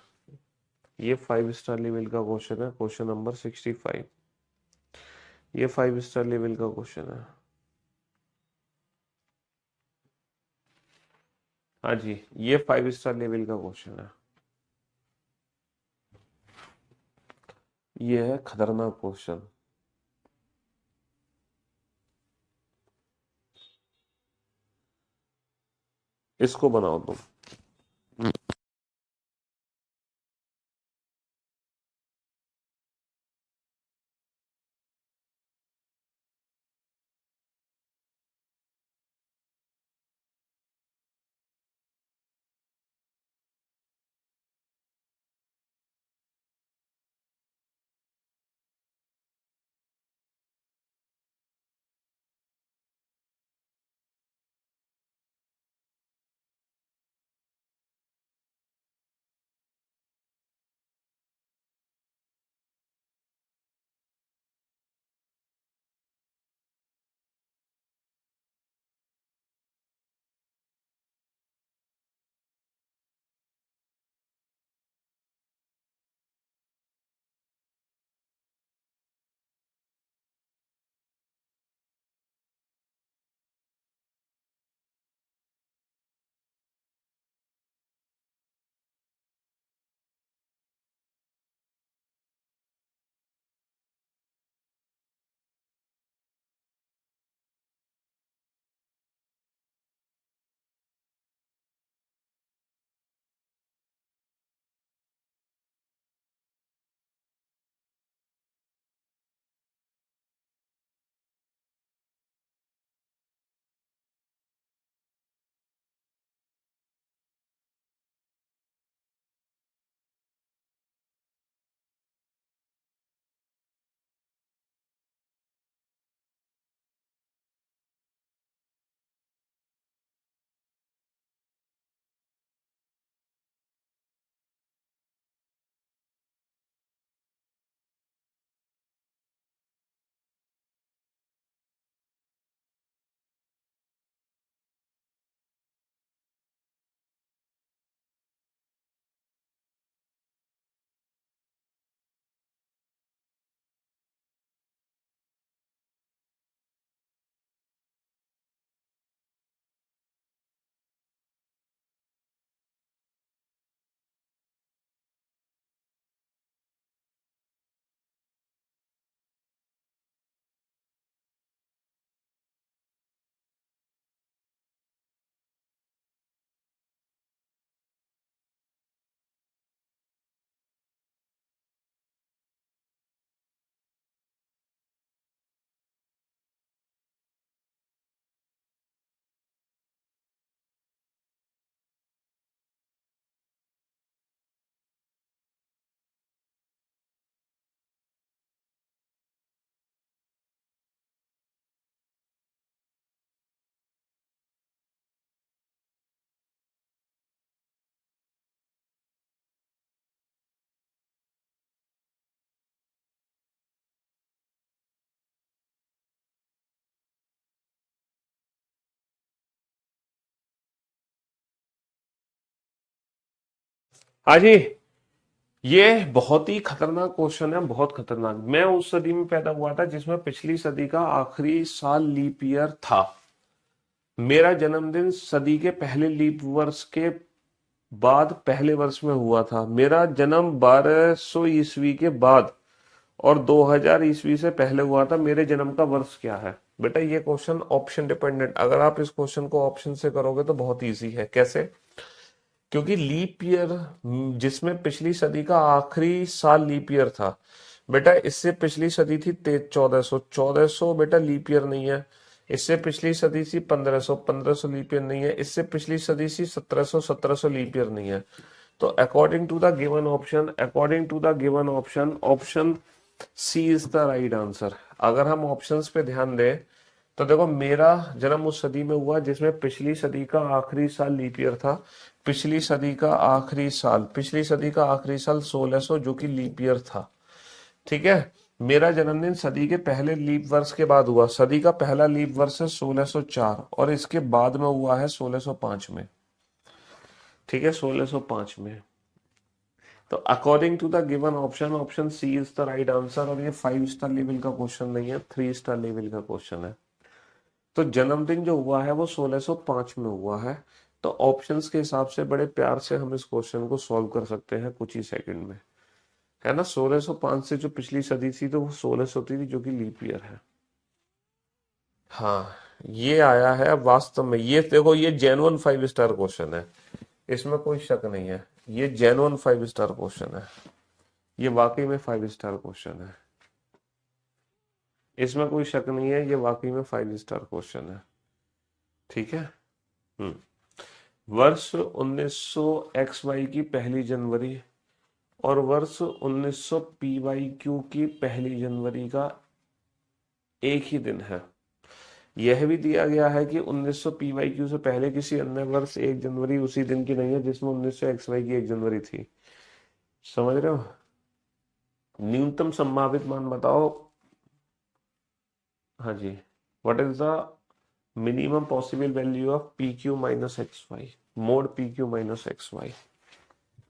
ये 5 स्टार लेवल का क्वेश्चन है, क्वेश्चन नंबर 65। ये 5 स्टार लेवल का क्वेश्चन है। हाँ जी, ये 5 स्टार लेवल का क्वेश्चन है। ये है खतरनाक क्वेश्चन। इसको बनाओ तुम। जी, ये बहुत ही खतरनाक क्वेश्चन है, बहुत खतरनाक। मैं उस सदी में पैदा हुआ था जिसमें पिछली सदी का आखिरी साल लीप ईयर था। मेरा जन्मदिन सदी के पहले लीप वर्ष के बाद पहले वर्ष में हुआ था। मेरा जन्म 1200 ईस्वी के बाद और 2000 ईस्वी से पहले हुआ था। मेरे जन्म का वर्ष क्या है? बेटा ये क्वेश्चन ऑप्शन डिपेंडेंट, अगर आप इस क्वेश्चन को ऑप्शन से करोगे तो बहुत इजी है। कैसे? क्योंकि लीप ईयर जिसमें पिछली सदी का आखिरी साल लीप ईयर था, बेटा इससे पिछली सदी थी 1400 बेटा लीप ईयर नहीं है। इससे पिछली सदी थी 1500 लीप ईयर नहीं है। इससे पिछली सदी थी 1700 लीप ईयर नहीं है। तो according to the given option, option C is the right answer. अगर हम ऑप्शंस पे ध्यान दें तो देखो, मेरा जन्म उस सदी में हुआ जिसमें पिछली सदी का आखिरी साल लीप ईयर था। पिछली सदी का आखिरी साल, 1600 जो कि लीप ईयर था। ठीक है। मेरा जन्मदिन सदी के पहले लीप वर्ष के बाद हुआ। सदी का पहला लीप वर्ष है 1604 और इसके बाद में हुआ है 1605 में। ठीक है, 1605 में। तो according to the given option, option C is the right answer. और ये 5 स्टार लेवल का क्वेश्चन नहीं है, 3 स्टार लेवल का क्वेश्चन है। तो जन्मदिन जो हुआ है वो 1605 में हुआ है। तो ऑप्शंस के हिसाब से बड़े प्यार से हम इस क्वेश्चन को सॉल्व कर सकते हैं कुछ ही सेकंड में, है ना। 1605 से जो पिछली सदी थी तो वो 1600 थी जो कि लीप ईयर है। हाँ, ये आया है वास्तव में। ये देखो, ये जेन्युइन 5 स्टार क्वेश्चन है, इसमें कोई शक नहीं है। ये जेन्युइन 5 स्टार क्वेश्चन है, ये वाकई में 5 स्टार क्वेश्चन है, इसमें कोई शक नहीं है। ये वाकई में 5 स्टार क्वेश्चन है। ठीक है। वर्ष 1900 एक्स वाई की पहली जनवरी और वर्ष 1900 पी वाई क्यू की पहली जनवरी का एक ही दिन है। यह भी दिया गया है कि 1900 पी वाई क्यू से पहले किसी अन्य वर्ष 1 जनवरी उसी दिन की नहीं है जिसमें 1900 एक्स वाई की 1 जनवरी थी। समझ रहे हो? न्यूनतम संभावित मान बताओ। हाँ जी, what is the minimum possible value of P Q minus X Y, mod P Q minus X Y.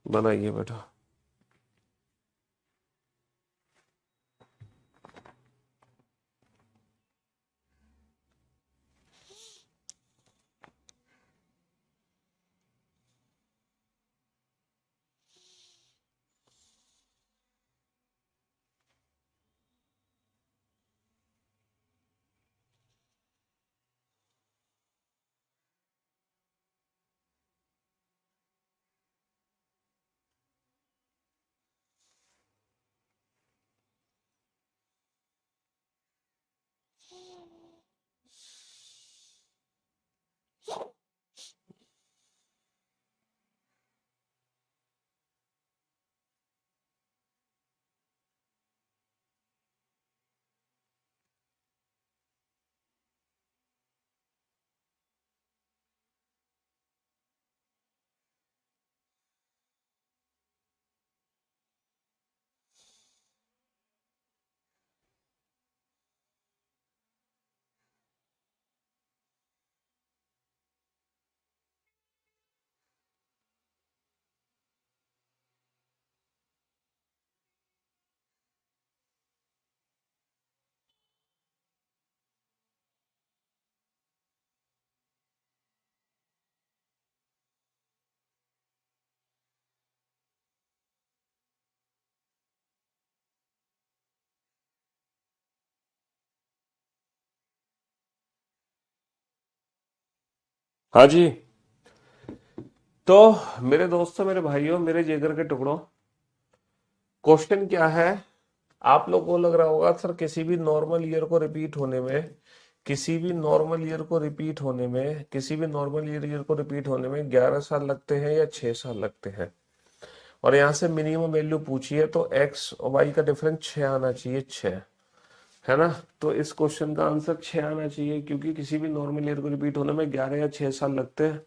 बनाइए बेटा। हाँ जी। तो मेरे दोस्तों, मेरे भाइयों, मेरे जिगर के टुकड़ों, क्वेश्चन क्या है? आप लोगों को लग रहा होगा सर किसी भी नॉर्मल ईयर को रिपीट होने में, किसी भी नॉर्मल ईयर को रिपीट होने में 11 साल लगते हैं या 6 साल लगते हैं। और यहाँ से मिनिमम वैल्यू पूछी है तो एक्स और वाई का डिफरेंस 6 आना चाहिए, 6, है ना। तो इस क्वेश्चन का आंसर 6 आना चाहिए क्योंकि किसी भी नॉर्मल ईयर को रिपीट होने में 11 या 6 साल लगते हैं।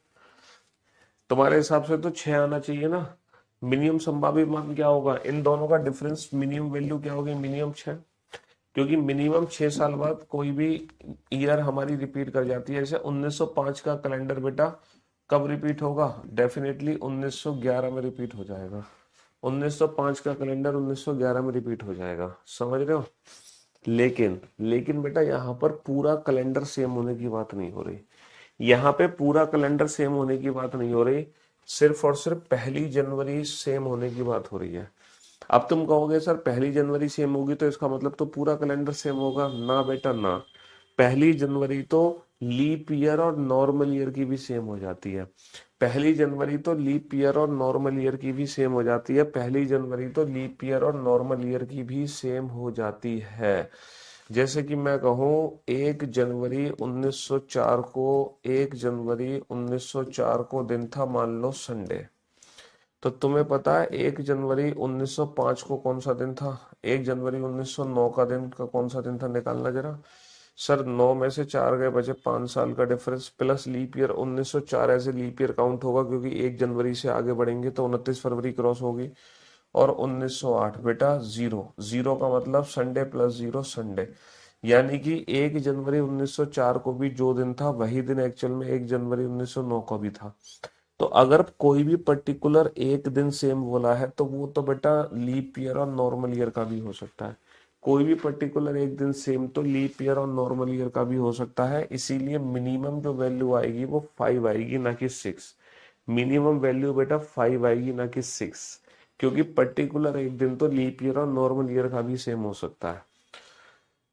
तुम्हारे हिसाब से तो 6 आना चाहिए ना। मिनिमम संभावित मान क्या होगा? इन दोनों का डिफरेंस, मिनिमम वैल्यू क्या होगी? मिनिमम 6। क्योंकि मिनिमम 6 साल बाद कोई भी ईयर हमारी रिपीट कर जाती है। जैसे 1905 का कैलेंडर बेटा कब रिपीट होगा? डेफिनेटली 1911 में रिपीट हो जाएगा। 1905 का कैलेंडर 1911 में रिपीट हो जाएगा, समझ रहे हो? लेकिन लेकिन बेटा यहाँ पर पूरा कैलेंडर सेम होने की बात नहीं हो रही। यहाँ पे पूरा कैलेंडर सेम होने की बात नहीं हो रही, सिर्फ और सिर्फ 1 जनवरी सेम होने की बात हो रही है। अब तुम कहोगे सर 1 जनवरी सेम होगी तो इसका मतलब तो पूरा कैलेंडर सेम होगा? ना बेटा ना। 1 जनवरी तो लीप ईयर और नॉर्मल ईयर की भी सेम हो जाती है। 1 जनवरी तो लीप ईयर और नॉर्मल ईयर की भी सेम हो जाती है। 1 जनवरी तो लीप ईयर और नॉर्मल ईयर की भी सेम हो जाती है। जैसे कि मैं कहूँ 1 जनवरी 1904 को, 1 जनवरी 1904 को दिन था मान लो संडे। तो तुम्हें पता है 1 जनवरी 1905 को कौन सा दिन था? 1 जनवरी 1909 का दिन का कौन सा दिन था? निकालना जरा। सर 9 में से 4 गए, बचे 5 साल का डिफरेंस प्लस लीप ईयर। 1904 ऐसे लीप ईयर काउंट होगा क्योंकि 1 जनवरी से आगे बढ़ेंगे तो 29 फरवरी क्रॉस होगी। और 1908 बेटा जीरो, जीरो का मतलब संडे प्लस जीरो संडे। यानी कि 1 जनवरी 1904 को भी जो दिन था वही दिन एक्चुअल में 1 जनवरी 1909 को भी था। तो अगर कोई भी पर्टिकुलर एक दिन सेम बोला है तो वो तो बेटा लीप ईयर और नॉर्मल ईयर का भी हो सकता है। कोई भी पर्टिकुलर एक दिन सेम तो लीप ईयर और नॉर्मल ईयर का भी हो सकता है। इसीलिए मिनिमम जो वैल्यू आएगी वो 5 आएगी, ना कि 6। मिनिमम वैल्यू बेटा 5 आएगी, ना कि 6। क्योंकि पर्टिकुलर एक दिन तो लीप ईयर और नॉर्मल ईयर का भी सेम हो सकता है।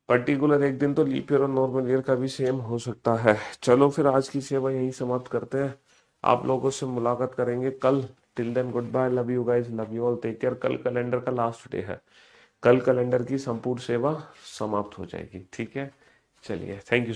पर्टिकुलर एक दिन तो लीप ईयर और नॉर्मल ईयर का भी सेम हो सकता है। चलो फिर आज की सेवा यहीं समाप्त करते हैं। आप लोगों से मुलाकात करेंगे कल। Till then good bye, love you guys, love you all, take care. कल कैलेंडर का लास्ट डे है। कल कैलेंडर की संपूर्ण सेवा समाप्त हो जाएगी, ठीक है? चलिए, थैंक यू।